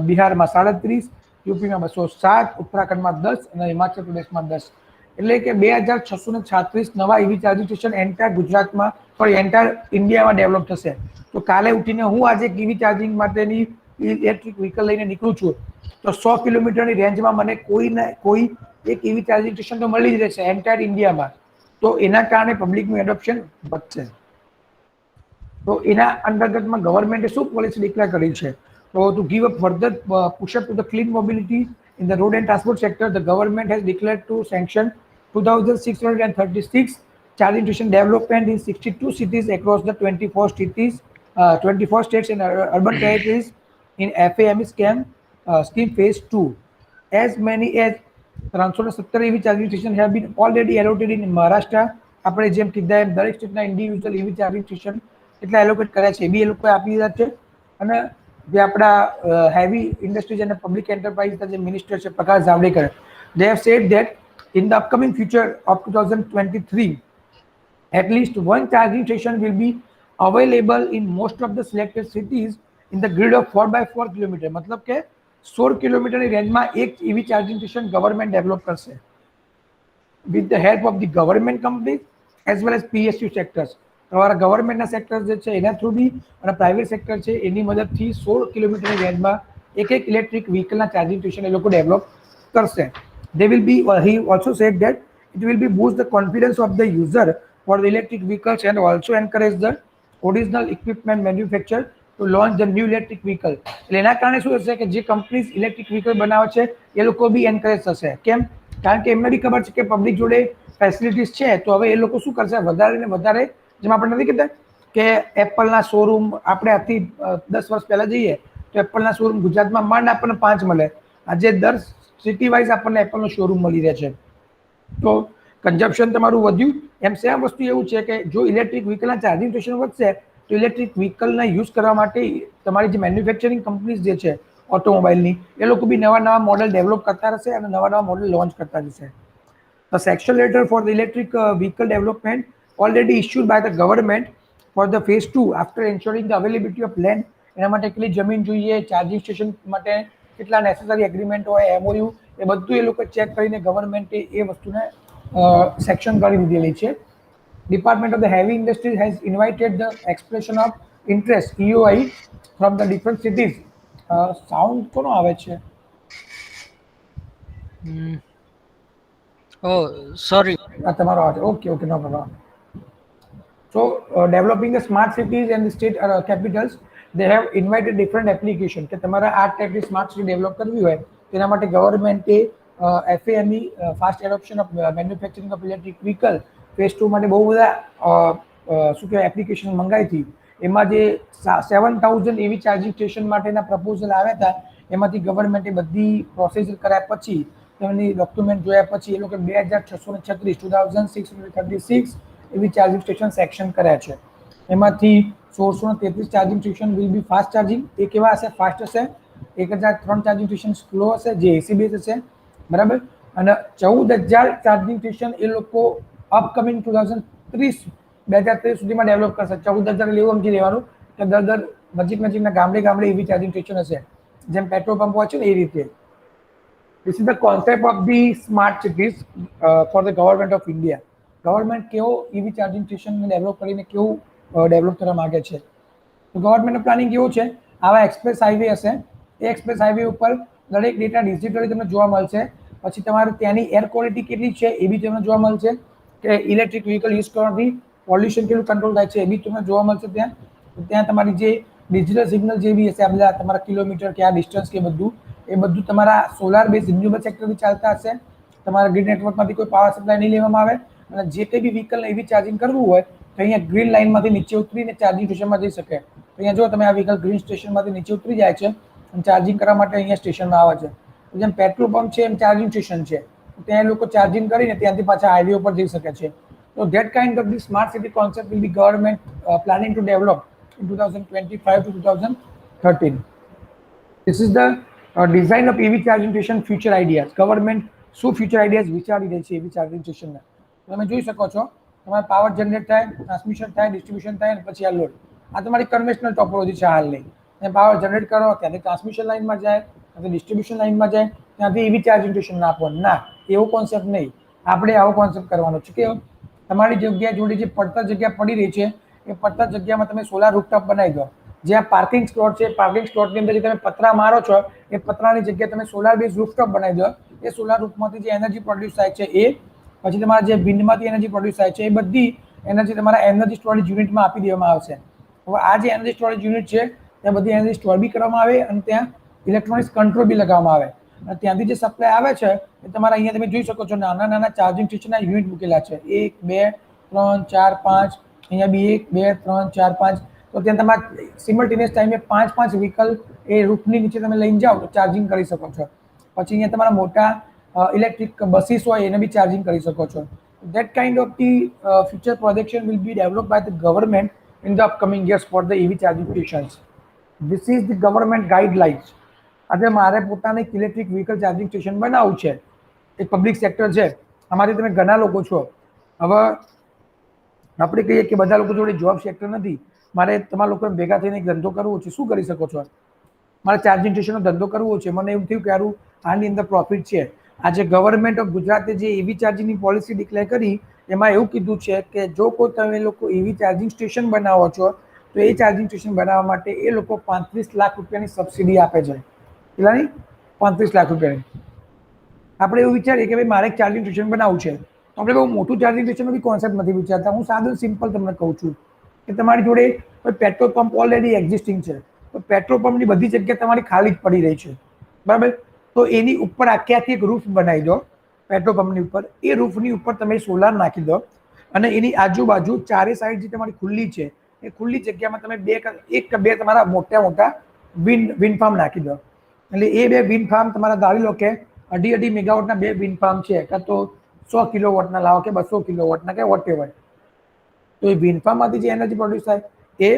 Speaker 2: બિહારમાં 37, યુપીમાં 207, ઉત્તરાખંડમાં 10 અને હિમાચલ પ્રદેશમાં 10. એટલે કે 2636 નવા EV ચાર્જિંગ સ્ટેશન એન્ટાયર ગુજરાતમાં, સોરી એન્ટાયર ઇન્ડિયામાં ડેવલપ થશે. તો કાલે ઉઠીને હું આજે EV ચાર્જિંગ માટેની ઇલેક્ટ્રિક વ્હીકલ લઈને નીકળું છું તો 100 કિલોમીટરની રેન્જમાં મને કોઈ ને કોઈ એક EV ચાર્જિંગ સ્ટેશન તો મળી જ રહેશે એન્ટાયર ઇન્ડિયામાં. તો એના કારણે પબ્લિકનું એડોપ્શન વધશે. તો એના અંતર્ગતમાં ગવર્મેન્ટે શું પોલિસી ડિક્લેર કરી છે? તો to give a further push-up to the clean mobility in the road and transport sector, the government has declared to sanction 2,636 charging station development in 62 cities across the 24 cities, 24 states and urban territories in FAME scheme phase 2. As many as 317 EV charging stations have been already allocated in Maharashtra. આપણે જેમ કીધા એમ દરેક સ્ટેટના individual EV charging station એટલા allocate કર્યા છે, એ બી એ લોકોએ આપી દીધા છે. અને જે આપણા હેવી ઇન્ડસ્ટ્રીઝ અને પબ્લિક એન્ટરપ્રાઇઝના જે મિનિસ્ટર છે Prakash Javadekar, they have said that in the upcoming future of 2023 at least one charging station will be available in most of the selected cities in the grid of 4x4 kilometre. મતલબ કે 16 કિલોમીટરની રેન્જમાં એક EV charging station government develop કરશે with the help of the government companies as well as PSU sectors. તમારા ગવર્મેન્ટના sector જે છે એના થ્રુ બી અને પ્રાઇવેટ સેક્ટર છે એની મદદથી 16 કિલોમીટરની રેન્જમાં એક ઇલેક્ટ્રિક વ્હીકલના ચાર્જિંગ સ્ટેશન એ લોકો ડેવલપ કરશે. They will be, he also said that it will be boost the confidence of the user for the electric vehicles and also encourage the original equipment manufacturer to launch the new electric vehicle. એટલે એના કારણે શું થશે કે જે companies electric vehicle બનાવે છે એ લોકો બી એન્કરેજ થશે. કેમ? કારણ કે એમને બી ખબર છે કે પબ્લિક જોડે ફેસિલિટીઝ છે, તો હવે એ લોકો શું કરશે, વધારે ને વધારે, જેમ આપણે નથી કહેતા કે એપલના શોરૂમ આપણે આજથી 10 વર્ષ પહેલા જઈએ તો એપલના શોરૂમ ગુજરાતમાં માંડ આપણને 5 મળે, આજે દર સિટી વાઇઝ આપણને એપલનો શોરૂમ મળી રહે છે. તો કન્ઝમ્પશન તમારું વધ્યું. એમ સેમ વસ્તુ એવું છે કે જો ઇલેક્ટ્રિક વ્હીકલના ચાર્જિંગ સ્ટેશન વધશે તો ઇલેક્ટ્રિક વ્હીકલના યુઝ કરવા માટે તમારી જે મેન્યુફેક્ચરિંગ કંપનીઝ જે છે ઓટોમોબાઈલની, એ લોકો બી નવા નવા મોડલ ડેવલપ કરતા રહેશે અને નવા નવા મોડલ લોન્ચ કરતા રહેશે. The section letter for the electric vehicle development already issued by the government for the phase 2 after ensuring the availability of land. એના માટે કેટલી જમીન જોઈએ, ચાર્જિંગ સ્ટેશન માટે કેટલા નેસેસરી એગ્રીમેન્ટ હોય, MOU, એ બધું એ લોકો ચેક કરીને ગવર્મેન્ટે એ વસ્તુને સેક્શન કરી દીધેલી છે. Department of the Heavy Industries has invited the expression of interest EOI from the different cities. Sound કોનો આવે છે?
Speaker 1: Oh, sorry.
Speaker 2: તમારો આવે છે. Okay, no problem. So, developing the smart cities and the state capitals, they have invited different application કે તમારા આ ટાઈપની સ્માર્ટ સિટી ડેવલપ કરવી હોય તેના માટે ગવર્મેન્ટે FAME fast adoption of manufacturing of electric vehicle phase 2 માટે બહુ બધા શું કહેવાય એપ્લિકેશન મંગાવી હતી. એમાં જે 7,000 એવી ચાર્જિંગ સ્ટેશન માટેના પ્રપોઝલ આવ્યા હતા, એમાંથી ગવર્મેન્ટે બધી પ્રોસેસ કર્યા પછી તેમની ડોક્યુમેન્ટ જોયા પછી એ લોકો 2,636 એવી ચાર્જિંગ સ્ટેશન સેક્શન કર્યા છે. એમાંથી 1,633 charging station will be fast charging. એ કેવા હશે? ફાસ્ટ હશે. 1,003 ચાર્જિંગ સ્ટેશન સ્લો હશે, જે AC બેઝ હશે, બરાબર. અને 14,000 ચાર્જિંગ સ્ટેશન એ લોકો અપકમિંગ 2030 સુધીમાં ડેવલપ કરશે. 14,000 એવું સમજી લેવાનું કે દર નજીકના ગામડે એવી ચાર્જિંગ સ્ટેશન હશે, જેમ પેટ્રોલ પંપ હોય છે ને એ રીતે. This is the concept of the smart cities for the government of India. Government કેવો EV ચાર્જિંગ સ્ટેશનને ડેવલપ કરીને કેવું ડેવલપ કરવા માંગે છે. તો ગવર્મેન્ટનું પ્લાનિંગ કેવું છે, આવા એક્સપ્રેસ હાઈવે હશે, એ એક્સપ્રેસ હાઈવે ઉપર દરેક ડેટા ડિજિટલી તમને જોવા મળશે. પછી તમારે ત્યાંની એર ક્વોલિટી કેટલી છે એ બી તમને જોવા મળશે, કે ઇલેક્ટ્રિક વ્હીકલ યુઝ કરવાથી પોલ્યુશન કેટલું કંટ્રોલ થાય છે એ બી તમને જોવા મળશે ત્યાં તમારી જે ડિજિટલ સિગ્નલ જે બી હશે, આ બધા તમારા કિલોમીટર કે આ ડિસ્ટન્સ કે બધું એ બધું તમારા સોલાર બેઝ રિન્યુએબલ સેક્ટરથી ચાલતા હશે. તમારા ગ્રીડ નેટવર્કમાંથી કોઈ પાવર સપ્લાય નહીં લેવામાં આવે. અને જે કંઈ બી વ્હીકલને એવી ચાર્જિંગ કરવું હોય તો અહીંયા ગ્રીન લાઇનમાંથી નીચે ઉતરીને ચાર્જિંગ સ્ટેશનમાં જઈ શકે. તો અહીંયા જો તમે આ વ્હીકલ ગ્રીન સ્ટેશનમાંથી નીચે ઉતરી જાય છે અને ચાર્જિંગ કરવા માટે અહીંયા સ્ટેશનમાં આવે છે. જેમ પેટ્રોલ પંપ છે એમ ચાર્જિંગ સ્ટેશન છે, ત્યાં લોકો ચાર્જિંગ કરીને ત્યાંથી પાછા હાઈવે ઉપર જઈ શકે છે. તો that kind of the smart city concept will B government planning to develop in 2025 to 2013. This is the design of EV charging station future ideas. Government શું ફ્યુચર આઈડિયાઝ વિચારી રહી છે એવી ચાર્જિંગ સ્ટેશનના. તમે જોઈ શકો છો, તમારે પાવર જનરેટ થાય, ટ્રાન્સમિશન થાય, ડિસ્ટ્રીબ્યુશન થાય અને પછી આ લોડ. આ તમારી કન્વેન્શનલ ટોપોલોજી છે હાલની. તમે પાવર જનરેટ કરો, ત્યાંથી ટ્રાન્સમિશન લાઇનમાં જાય, ત્યાંથી ડિસ્ટ્રીબ્યુશન લાઇનમાં જાય, ત્યાંથી EV ચાર્જિંગ સ્ટેશન ના આપો. ના, એવો કોન્સેપ્ટ નહીં. આપણે આવો કોન્સેપ્ટ કરવાનો છે કે તમારી જગ્યા જોડે જે પડતર જગ્યા પડી રહી છે એ પડતર જગ્યામાં તમે સોલાર રૂફટોપ બનાવી દો. જ્યાં પાર્કિંગ સ્લોટ છે, પાર્કિંગ સ્લોટની અંદર જે તમે પતરા મારો છો એ પતરાની જગ્યાએ તમે સોલાર બેઝ રૂફટોપ બનાવી દો. એ સોલાર રૂફમાંથી જે એનર્જી પ્રોડ્યુસ થાય છે એ, પછી તમારા જે વિન્ડમાંથી એનર્જી પ્રોડ્યુસ થાય છે એ બધી એનર્જી તમારા એનર્જી સ્ટોરેજ યુનિટમાં આપી દેવામાં આવશે. હવે આ જે એનર્જી સ્ટોરેજ યુનિટ છે ત્યાં બધી એનર્જી સ્ટોર બી કરવામાં આવે અને ત્યાં ઇલેક્ટ્રોનિક્સ કંટ્રોલ બી લગાવવામાં આવે. અને ત્યાંથી જે સપ્લાય આવે છે એ તમારા અહીંયા તમે જોઈ શકો છો નાના ચાર્જિંગ સ્ટેશનના યુનિટ મૂકેલા છે. 1, 2, 3, 4, 5, અહીંયા બી 1, 2, 3, 4, 5. તો ત્યાં તમારે સિમલ્ટેનિયસ ટાઈમે 5 વ્હીકલ એ રૂફની નીચે તમે લઈને જાઓ તો ચાર્જિંગ કરી શકો છો. પછી અહીંયા તમારા મોટા ઇલેક્ટ્રિક બસીસ હોય એને બી ચાર્જિંગ કરી શકો છો. That kind of the future projection will be developed by the government in the upcoming years for the EV charging stations. This is the government guidelines. આજે મારે પોતાને એક ઇલેક્ટ્રિક વ્હીકલ ચાર્જિંગ સ્ટેશન બનાવવું છે, એક પબ્લિક સેક્ટર છે, અમારી તમે ઘણા લોકો છો. હવે આપણે કહીએ કે બધા લોકો જોડે જોબ સેક્ટર નથી, મારે તમારા લોકોને ભેગા થઈને એક ધંધો કરવો છે, શું કરી શકો છો? મારે ચાર્જિંગ સ્ટેશનનો ધંધો કરવો છે, મને એવું થયું કે યારું આની અંદર પ્રોફિટ છે. આજે ગવર્મેન્ટ ઓફ ગુજરાતે જે EV ચાર્જિંગની પોલિસી ડિક્લેર કરી એમાં એવું કીધું છે કે જો કોઈ તમે લોકો EV ચાર્જિંગ સ્ટેશન બનાવો છો તો એ ચાર્જિંગ સ્ટેશન બનાવવા માટે એ લોકો 35 લાખ રૂપિયાની સબસિડી આપે છે. કેટલાની? 35 લાખ રૂપિયાની. આપણે એવું વિચારીએ કે ભાઈ મારે એક ચાર્જિંગ સ્ટેશન બનાવવું છે, તો આપણે બહુ મોટું ચાર્જિંગ સ્ટેશનનો બી કોન્સેપ્ટ નથી વિચારતા. હું સાદું સિમ્પલ તમને કહું છું કે તમારી જોડે કોઈ પેટ્રોલ પંપ ઓલરેડી એક્ઝિસ્ટિંગ છે, તો પેટ્રોલ પંપની બધી જગ્યા તમારી ખાલી જ પડી રહી છે, બરાબર? તો એની ઉપર આખી એક રૂફ બનાવી દો પેટ્રોલ પંપની ઉપર. એ રૂફની ઉપર તમે સોલાર નાખી દો અને એની આજુબાજુ ચારે સાઈડ જે તમારી ખુલ્લી છે એ ખુલ્લી જગ્યામાં તમે 1 કે 2 તમારા મોટા વિન્ડ ફાર્મ નાખી દો. એટલે એ બે વિન્ડ ફાર્મ તમારા ધારી લો કે 2.5 મેગાવોટના બે વિન્ડ ફાર્મ છે, કાં તો 100 કિલોવોટના લાવો કે 200 કિલોવોટના કે વોટ એવર. તો એ વિન્ડ ફાર્મમાંથી જે એનર્જી પ્રોડ્યુસ થાય એ,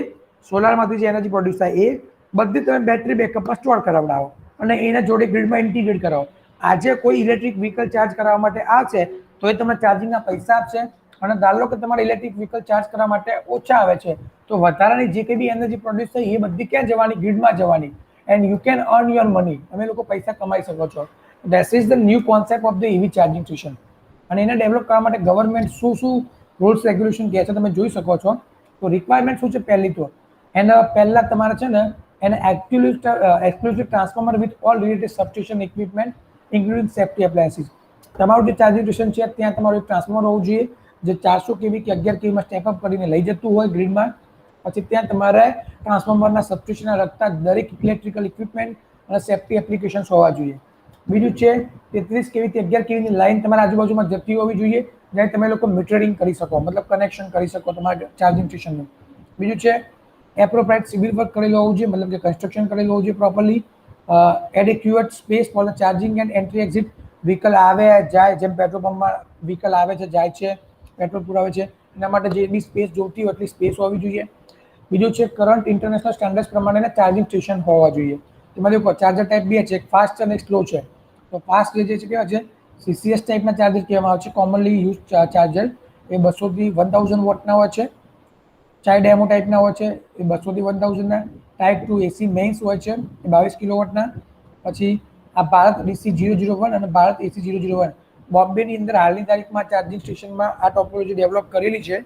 Speaker 2: સોલારમાંથી જે એનર્જી પ્રોડ્યુસ થાય એ બધી તમે બેટરી બેકઅપમાં સ્ટોર કરાવડાવો અને એના જોડે ગ્રીડમાં ઇન્ટિગ્રેટ કરાવો. આજે કોઈ ઇલેક્ટ્રિક વ્હીકલ ચાર્જ કરવા માટે આવશે તો એ તમને ચાર્જિંગના પૈસા આપશે, અને ધારો લો કે તમારે ઇલેક્ટ્રિક વ્હીકલ ચાર્જ કરવા માટે ઓછા આવે છે તો વધારાની જે કંઈ બી એનર્જી પ્રોડ્યુસ થઈ એ બધી ક્યાં જવાની? ગ્રીડમાં જવાની. And you can earn your money. તમે લોકો પૈસા કમાઈ શકો છો. That is the new concept of the EV charging station. અને એને ડેવલપ કરવા માટે ગવર્મેન્ટ શું રૂલ્સ રેગ્યુલેશન કહે છે તમે જોઈ શકો છો. તો રિક્વાયરમેન્ટ શું છે? પહેલી તો એના પહેલાં તમારે છે ને એને exclusive transformer with all related substation equipment including safety appliances. તમારું જે ચાર્જિંગ સ્ટેશન છે ત્યાં તમારું એક ટ્રાન્સફોર્મર હોવું જોઈએ જે 400 kV કે 11 kV માં સ્ટેપ અપ કરીને લઈ જતું હોય ગ્રીડમાં. પછી ત્યાં તમારે ટ્રાન્સફોર્મરના સબસ્ટેશનના લગતા દરેક ઇલેક્ટ્રિકલ ઇક્વિપમેન્ટ અને સેફ્ટી એપ્લિકેશન્સ હોવા જોઈએ. બીજું છે 33 kV થી 11 kV ની લાઇન તમારા આજુબાજુમાં જતી હોવી જોઈએ જ્યાં તમે લોકો મીટરિંગ કરી શકો, મતલબ કનેક્શન કરી શકો તમારા ચાર્જિંગ સ્ટેશનનું. બીજું છે એપ્રોપ્રાઇટ સિવિલ વર્ક કરેલું હોવું જોઈએ, મતલબ કે કન્સ્ટ્રક્શન કરેલું હોવું જોઈએ properly. Adequate space for the charging and entry exit. Vehicle આવે જાય, જેમ પેટ્રોલ પંપમાં વ્હીકલ આવે છે જાય છે પેટ્રોલ પુરાવે છે એના માટે જે બી સ્પેસ જોઈતી હોય એટલી સ્પેસ હોવી જોઈએ. બીજું છે કરંટ ઇન્ટરનેશનલ સ્ટાન્ડર્ડ પ્રમાણેના ચાર્જિંગ સ્ટેશન હોવા જોઈએ. એમાં જો ચાર્જર ટાઈપ બે છે, એક ફાસ્ટ અને એક સ્લો છે. તો ફાસ્ટ જે છે કેવા છે? CCS ટાઈપના ચાર્જર કહેવામાં આવે છે, કોમનલી યુઝ ચાર્જર. એ 200 થી 1000 વોટના હોય છે. ચાઇ ડેમો ટાઈપના હોય છે એ 200 થી 1000ના. ટાઈપ 2 AC મેઇન્સ હોય છે એ 22 કિલોવોટના. પછી આ ભારત DC 001 અને ભારત AC 001 બોમ્બેની અંદર હાલની તારીખમાં ચાર્જિંગ સ્ટેશનમાં આ ટોપોલોજી ડેવલપ કરેલી છે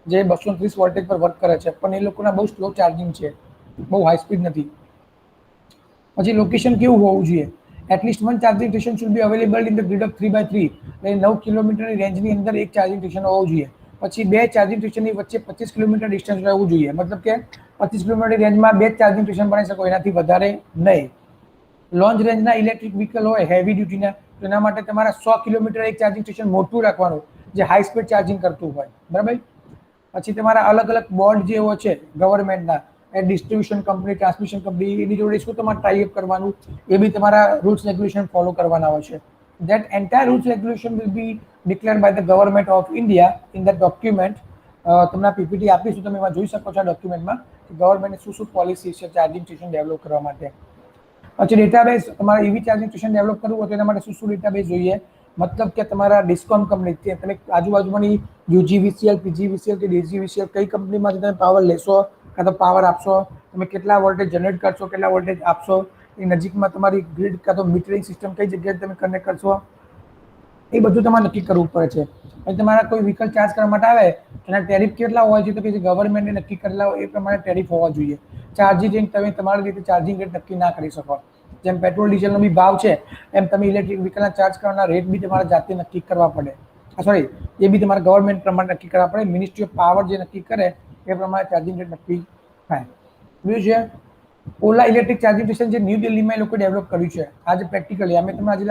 Speaker 2: જે 230 વોલ્ટેજ પર વર્ક કરે છે, પણ એ લોકોના બહુ સ્લો ચાર્જિંગ છે, બહુ હાઈ સ્પીડ નથી. પછી લોકેશન કેવું હોવું જોઈએ? At least one charging station should be available in the grid of 3x3. એટલે 9 કિલોમીટરની રેન્જની અંદર એક ચાર્જિંગ સ્ટેશન હોવું જોઈએ. પછી બે ચાર્જિંગ સ્ટેશનની વચ્ચે 25 કિલોમીટર ડિસ્ટન્સ રહેવું જોઈએ, મતલબ કે 25 કિલોમીટર રેન્જમાં બે ચાર્જિંગ સ્ટેશન બનાવી શકો, એનાથી વધારે નહીં. લોંગ રેન્જના ઇલેક્ટ્રિક વ્હીકલ હોય હેવી ડ્યુટીના તો એના માટે તમારે 100 કિલોમીટર એક ચાર્જિંગ સ્ટેશન મોટું રાખવાનું જે હાઈ સ્પીડ ચાર્જિંગ કરતું હોય, બરાબર. પછી તમારા અલગ અલગ બોર્ડ જે હોય છે ગવર્મેન્ટના, એ ડિસ્ટ્રીબ્યુશન કંપની, ટ્રાન્સમિશન કંપની, એની જોડે શું તમારે ટાઈઅપ કરવાનું એ બી તમારા રૂલ્સ રેગ્યુલેશન ફોલો કરવાના હોય છે. That entire rules regulation will be declared by the government of India in that document. તમને PPT આપીશું, તમે એમાં જોઈ શકો છો આ ડોક્યુમેન્ટમાં ગવર્મેન્ટે શું પોલિસી છે ચાર્જિંગ સ્ટેશન ડેવલપ કરવા માટે. પછી ડેટાબેઝ, તમારે EV ચાર્જિંગ સ્ટેશન ડેવલપ કરવું હોય તો એના માટે શું ડેટાબેઝ જોઈએ? મતલબ કે તમારા ડિસ્કોમ કંપની, તમે આજુબાજુમાંની UGVCL, PGVCL કે DGVCL કઈ કંપનીમાંથી તમે પાવર લેશો કાં તો પાવર આપશો, તમે કેટલા વોલ્ટેજ જનરેટ કરશો, કેટલા વોલ્ટેજ આપશો, એ નજીકમાં તમારી ગ્રીડ કાં તો મીટરિંગ સિસ્ટમ કઈ જગ્યાએ તમે કનેક્ટ કરશો, એ બધું તમારે નક્કી કરવું પડે છે. અને તમારા કોઈ વ્હીકલ ચાર્જ કરવા માટે આવે એના ટેરિફ કેટલા હોવા જોઈએ? તો કે જે ગવર્મેન્ટે નક્કી કરેલા હોય એ પ્રમાણે ટેરિફ હોવા જોઈએ. ચાર્જિંગ રેટ તમે તમારી રીતે ચાર્જિંગ રેટ નક્કી ના કરી શકો. જેમ પેટ્રોલ ડીઝલનો બી ભાવ છે એમ તમે ઇલેક્ટ્રિક વ્હીકલના ચાર્જ કરવાના રેટ બી તમારે જાતે નક્કી કરવા પડે. સોરી, એ બી તમારા ગવર્મેન્ટ પ્રમાણે નક્કી કરવા પડે. મિનિસ્ટ્રી ઓફ પાવર જે નક્કી કરે એ પ્રમાણે ચાર્જિંગ રેટ નક્કી થાય. બીજું છે ઓલા ઇલેક્ટ્રિક ચાર્જિંગ સ્ટેશન જે ન્યૂ દિલ્હીમાં એ લોકો ડેવલપ કર્યું છે. આજે પ્રેક્ટિકલી અમે તમને આજે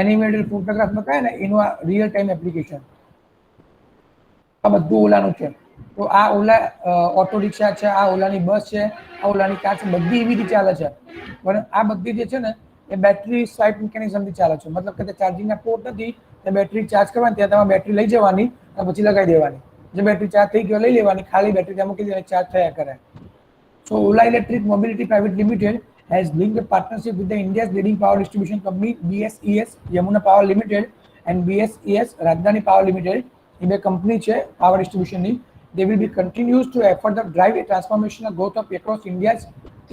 Speaker 2: એનિમેટેડ ફોટોગ્રાફ બતાવે ને એનું આ રિયલ ટાઈમ એપ્લિકેશન આ બધું ઓલાનું છે. તો આ ઓલા ઓટો રિક્ષા છે, આ ઓલાની બસ છે, આ ઓલાની કાર છે, બધી એવી રીતે ચાલે છે. પણ આ બધી જે છે ને એ બેટરી સ્વાઇપ મિકેનિઝમથી ચાલે છે, મતલબ કે ચાર્જિંગના પોર્ટ નથી, તે બેટરી ચાર્જ કરવાની ત્યાં તમારે બેટરી લઈ જવાની અને પછી લગાવી દેવાની. જે બેટરી ચાર્જ થઈ ગયો લઈ લેવાની, ખાલી બેટરી ત્યાં મૂકી દેવાની, ચાર્જ થયા કરે. So Ola Electric Mobility Private Limited has linked a partnership with the India's leading power distribution company BSES Yamuna Power Limited and BSES Rajdhani Power Limited. એ બે કંપની છે power ડિસ્ટ્રીબ્યુશનની. They will be continues to effort to drive a transformational growth of across India's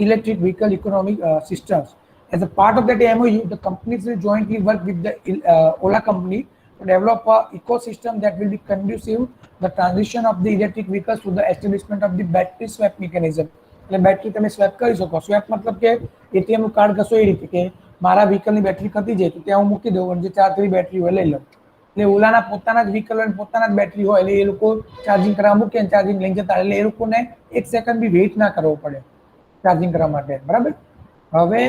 Speaker 2: electric vehicle economic systems. As a part of that MOU, the companies will jointly work with the Ola company to develop a ecosystem that will be conducive the transition of the electric vehicles to the establishment of the battery swap mechanism. એટલે battery તમે swap કરી શકો. Swap મતલબ કે ATM નું card કશો એ રીતે કે મારા વ્હીકલની બેટરી ખતી જાય તો ત્યાં હું મૂકી દઉં અને જે ચાર્જ થઈ બેટરી હોય લઈ લઉં. એટલે ઓલાના પોતાના જ વ્હીકલ હોય, પોતાના જ બેટરી હોય, એટલે એ લોકો ચાર્જિંગ કરવા મૂકે અને ચાર્જિંગ લઈ જતા, એટલે એ લોકોને 1 સેકન્ડ બી વેઇટ ના કરવો પડે ચાર્જિંગ કરવા માટે, બરાબર. હવે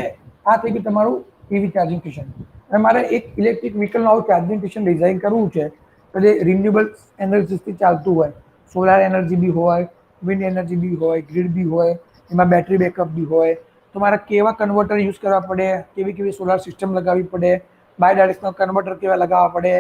Speaker 2: આ થઈ ગયું તમારું EV ચાર્જિંગ સ્ટેશન. અને મારે એક ઇલેક્ટ્રિક વ્હીકલનું આવું ચાર્જિંગ સ્ટેશન ડિઝાઇન કરવું છે તો જે રિન્યુએબલ એનર્જીથી ચાલતું હોય, સોલાર એનર્જી બી હોય, વિન્ડ એનર્જી બી હોય, ગ્રીડ બી હોય, એમાં બેટરી બેકઅપ બી હોય, તમારે કેવા કન્વર્ટર યુઝ કરવા પડે, કેવી કેવી સોલાર સિસ્ટમ લગાવવી પડે, બાય ડાયરેક્શનલ કન્વર્ટર કેવા લગાવવા પડે,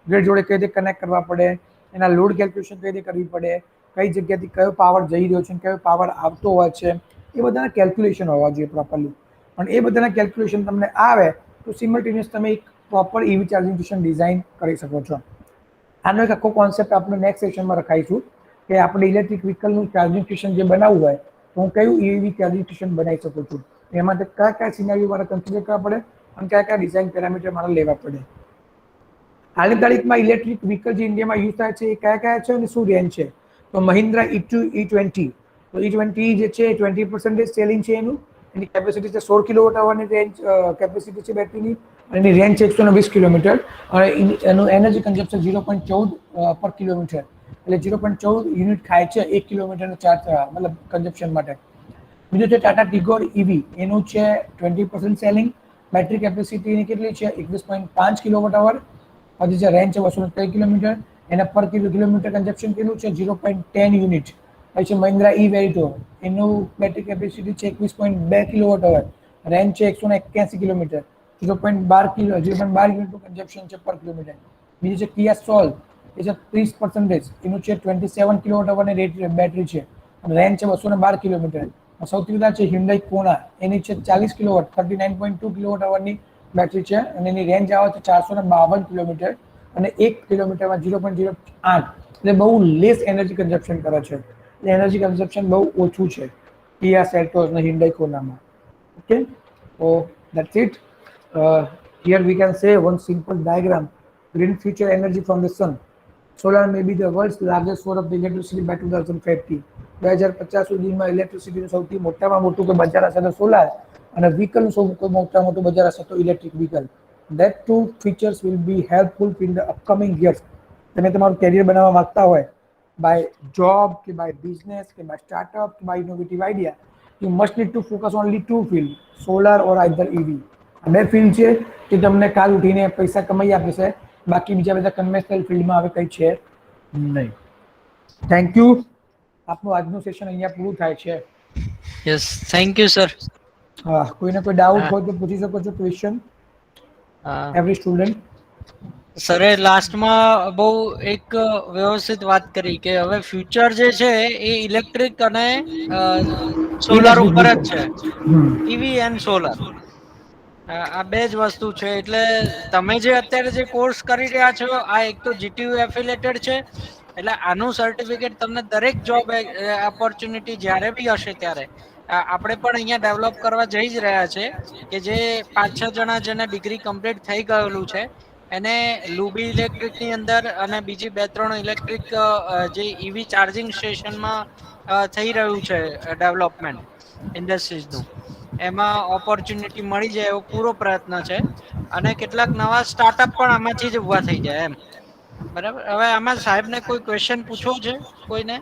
Speaker 2: ગ્રીડ જોડે કઈ રીતે કનેક્ટ કરવા પડે, એના લોડ કેલ્ક્યુલેશન કઈ રીતે કરવી પડે, કઈ જગ્યાથી કયો પાવર જઈ રહ્યો છે, કયો પાવર આવતો હોય છે, એ બધાના કેલ્ક્યુલેશન હોવા જોઈએ પ્રોપરલી. અને એ બધાના કેલ્ક્યુલેશન તમને આવે તો સિમ્લ્ટેનિયસ તમે એક proper EV charging station design કરી શકો છો. આનો એક આખો કોન્સેપ્ટ આપણે નેક્સ્ટ સેશનમાં રખાઈશું કે આપણે ઇલેક્ટ્રિક વ્હીકલનું ચાર્જિંગ સ્ટેશન જે બનાવવું હોય તો હું કયું EV ચાર્જિંગ સ્ટેશન બનાવી શકું છું, એમાં કયા કયા સિનારીઓ મારે કન્સિડર કરવા પડે અને કયા કયા ડિઝાઇન પેરામીટર મારે લેવા પડે. હાલની તારીખમાં ઇલેક્ટ્રિક વ્હીકલ જે ઇન્ડિયામાં યુઝ થાય છે એ કયા કયા છે અને શું રેન્જ છે? તો મહિન્દ્રા E20, તો E20 જે છે 20% સેલિંગ છે એની કેપેસિટી છે 16 કિલોવોટ અવરની રેન્જ કેપેસિટી છે બેટરીની, અને એની રેન્જ છે 120 કિલોમીટર, અને એનું એનર્જી કન્ઝપ્શન 0.14 પર કિલોમીટર, એટલે 0.14 યુનિટ ખાય છે 1 કિલોમીટરનો ચાર્જ મતલબ કન્ઝપ્શન માટે. બીજું છે ટાટા ટિગોર EV, એનું છે 20% સેલિંગ, બેટરી કેપેસિટી એની કેટલી છે 21.5 કિલોવોટ અવર, પછી જે રેન્જ છે 213 કિલોમીટર, એના પર કિલોમીટર કન્ઝપ્શન કેટલું છે 0.10 યુનિટ. પછી મહિન્દ્રા E-Verito, એનું બેટરી કેપેસિટી છે 21.2 કિલોવોટ અવર, રેન્જ છે 181 કિલોમીટર, 0.12 યુનિટનું કન્ઝપ્શન છે પર કિલોમીટર. બીજું છે કિયા સોલ, એ છે 30%, એનું છે 27 કિલોવોટ અવરની બેટરી છે, રેન્જ છે 212 કિલોમીટર. સૌથી વધારે છે હ્યુન્ડાઈ કોના, એની છે 40 કિલોવોટ 39.2 કિલોવોટ અવરની બેટરી છે, અને એની રેન્જ આવે છે 452 કિલોમીટર, અને 1 કિલોમીટરમાં 0.08, એટલે બહુ લેસ એનર્જી કન્ઝપ્શન કરે છે. એનર્જી કન્ઝપ્શન બહુ ઓછું છે કિયા સેલ્ટોસ અને હ્યુન્ડાઈ કોનામાં. Okay, so that's it. Here we can say one simple diagram: green future energy from the sun. Solar may be the world's largest source of the electricity by 2050. 2050 સુધીમાં ઇલેક્ટ્રિસિટીનું સૌથી મોટામાં મોટું કોઈ બજાર હશે તો સોલાર, અને વ્હીકલનું સૌથી મોટામાં મોટું બજાર હશે તો electric vehicle. That two features will be helpful in the upcoming years. તમે તમારું કેરિયર બનાવવા માંગતા હોય by job કે by business કે by startup કે by innovative idea, you must need to focus only two field, solar or either EV. આ બે ફિલ્ડ છે કે તમને કાલ ઉઠીને પૈસા કમાઈ આપે છે, બાકી બીજા બધા કન્વેન્શનલ ફિલ્ડમાં હવે કંઈ છે નહીં. Thank you. આપનું આજનું સેશન અહીંયા પૂરું થાય છે.
Speaker 1: Yes, thank you sir.
Speaker 2: હા, કોઈને કોઈ ડાઉટ હોય તો પૂછી શકો છો ક્વેશ્ચન, એવરી સ્ટુડન્ટ.
Speaker 1: સરે લાસ્ટમાં બહુ એક વ્યવસ્થિત વાત કરી કે હવે ફ્યુચર જે છે એ ઇલેક્ટ્રિક અને સોલાર ઉપર જ છે, ઈવી એન્ડ સોલાર. આ બે જ વસ્તુ છે. એટલે તમે જે અત્યારે જે કોર્સ કરી રહ્યા છો આ એક તો GTU એફિલેટેડ છે, એટલે આનું સર્ટિફિકેટ તમને દરેક જોબ ઓપોર્ચ્યુનિટી જ્યારે બી હશે ત્યારે આપણે પણ અહીંયા ડેવલપ કરવા જઈ જ રહ્યા છે કે જે 5-6 જણા જેને ડિગ્રી કમ્પ્લીટ થઈ ગયેલું છે એને લુબી ઇલેક્ટ્રિક ની અંદર અને બીજી 2-3 ઇલેક્ટ્રિક જે ઈવી ચાર્જિંગ સ્ટેશનમાં થઈ રહ્યું છે ડેવલપમેન્ટ ઇન્ડસ્ટ્રીઝનું, એમાં ઓપોર્ચ્યુનિટી મળી જાય એવો પૂરો પ્રયત્ન છે. અને કેટલાક નવા સ્ટાર્ટઅપ પણ આમાંથી જ ઉભા થઈ જાય એમ. બરાબર. હવે આમાં સાહેબને કોઈ ક્વેશ્ચન પૂછવો છે કોઈને?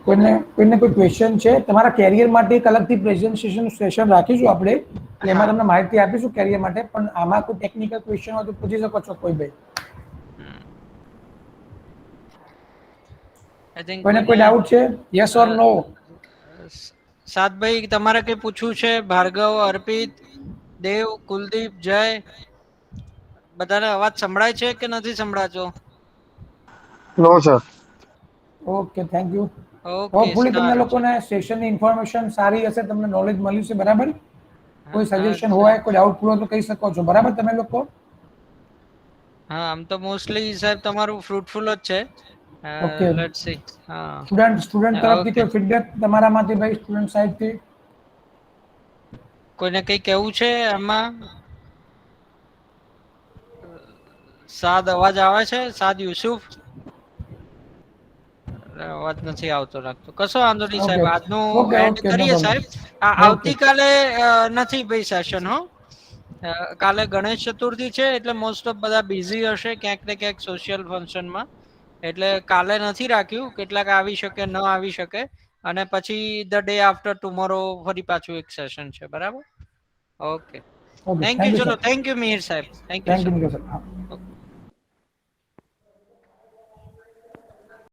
Speaker 2: કોઈને કોઈ ક્વેશ્ચન છે? તમારા કેરિયર માટે એક અલગથી પ્રેઝન્ટેશન સેશન રાખીશું આપણે, એટલે એમાં તમને માહિતી આપીશું કેરિયર માટે, પણ આમાં કોઈ ટેકનિકલ ક્વેશ્ચન હોય તો પૂછી શકો છો કોઈ ભાઈ. કોઈને કોઈ ડાઉટ છે? યસ ઓર નો?
Speaker 1: સાતભાઈ તમારે કઈ પૂછવું છે? ભાર્ગવ, અર્પિત, દેવ, કુલદીપ, જય, બધાને અવાજ સંભળાય છે કે નથી સંભળાતો?
Speaker 3: No sir.
Speaker 2: Okay, thank you.
Speaker 1: Okay,
Speaker 2: hopefully તમને
Speaker 1: સ્ટાર્ટ.
Speaker 2: લોકોને સેશનની ઇન્ફોર્મેશન સારી હશે, તમને નોલેજ મળ્યું છે. બરાબર. કોઈ સજેશન
Speaker 1: હા,
Speaker 2: હોય, કોઈ ડાઉટ હોય તો કહી શકો છો. બરાબર તમે લોકો?
Speaker 1: આમ તો મોસ્ટલી સાહેબ તમારું ફ્રૂટફુલ જ છે.
Speaker 2: ઓકે.
Speaker 1: Let's see. હા,
Speaker 2: સ્ટુડન્ટ તરફથી
Speaker 1: ઓકે.
Speaker 2: કોઈ ફીડબેક તમારામાંથી ભાઈ, સ્ટુડન્ટ સાઈડથી?
Speaker 1: કોઈને કઈ કહેવું છે આમાં? સાદ અવાજ આવે છે? સાદ યુસુફ? અવાજ નથી આવતો લાગતો. કશો વાંધો નહીં સાહેબ, આજનું એન્ડ
Speaker 2: ઓકે, નો
Speaker 1: કરીએ
Speaker 2: પ્રોબ્લેમ.
Speaker 1: સાહેબ. આવતીકાલે નથી ભાઈ સેશન હો. કાલે ગણેશ ચતુર્થી છે એટલે મોસ્ટ ઓફ બધા બિઝી હશે ક્યાંક ને ક્યાંક સોશિયલ ફંક્શનમાં, એટલે કાલે નથી રાખ્યું. કેટલાક આવી શકે, ન આવી શકે, અને પછી ધ ડે આફ્ટર ટુમોરો ફરી પાછું એક સેશન છે. બરાબર. Okay, thank you. ચલો, થેન્ક યુ મિહિર સાહેબ. Thank you sir.
Speaker 2: Thank you sir.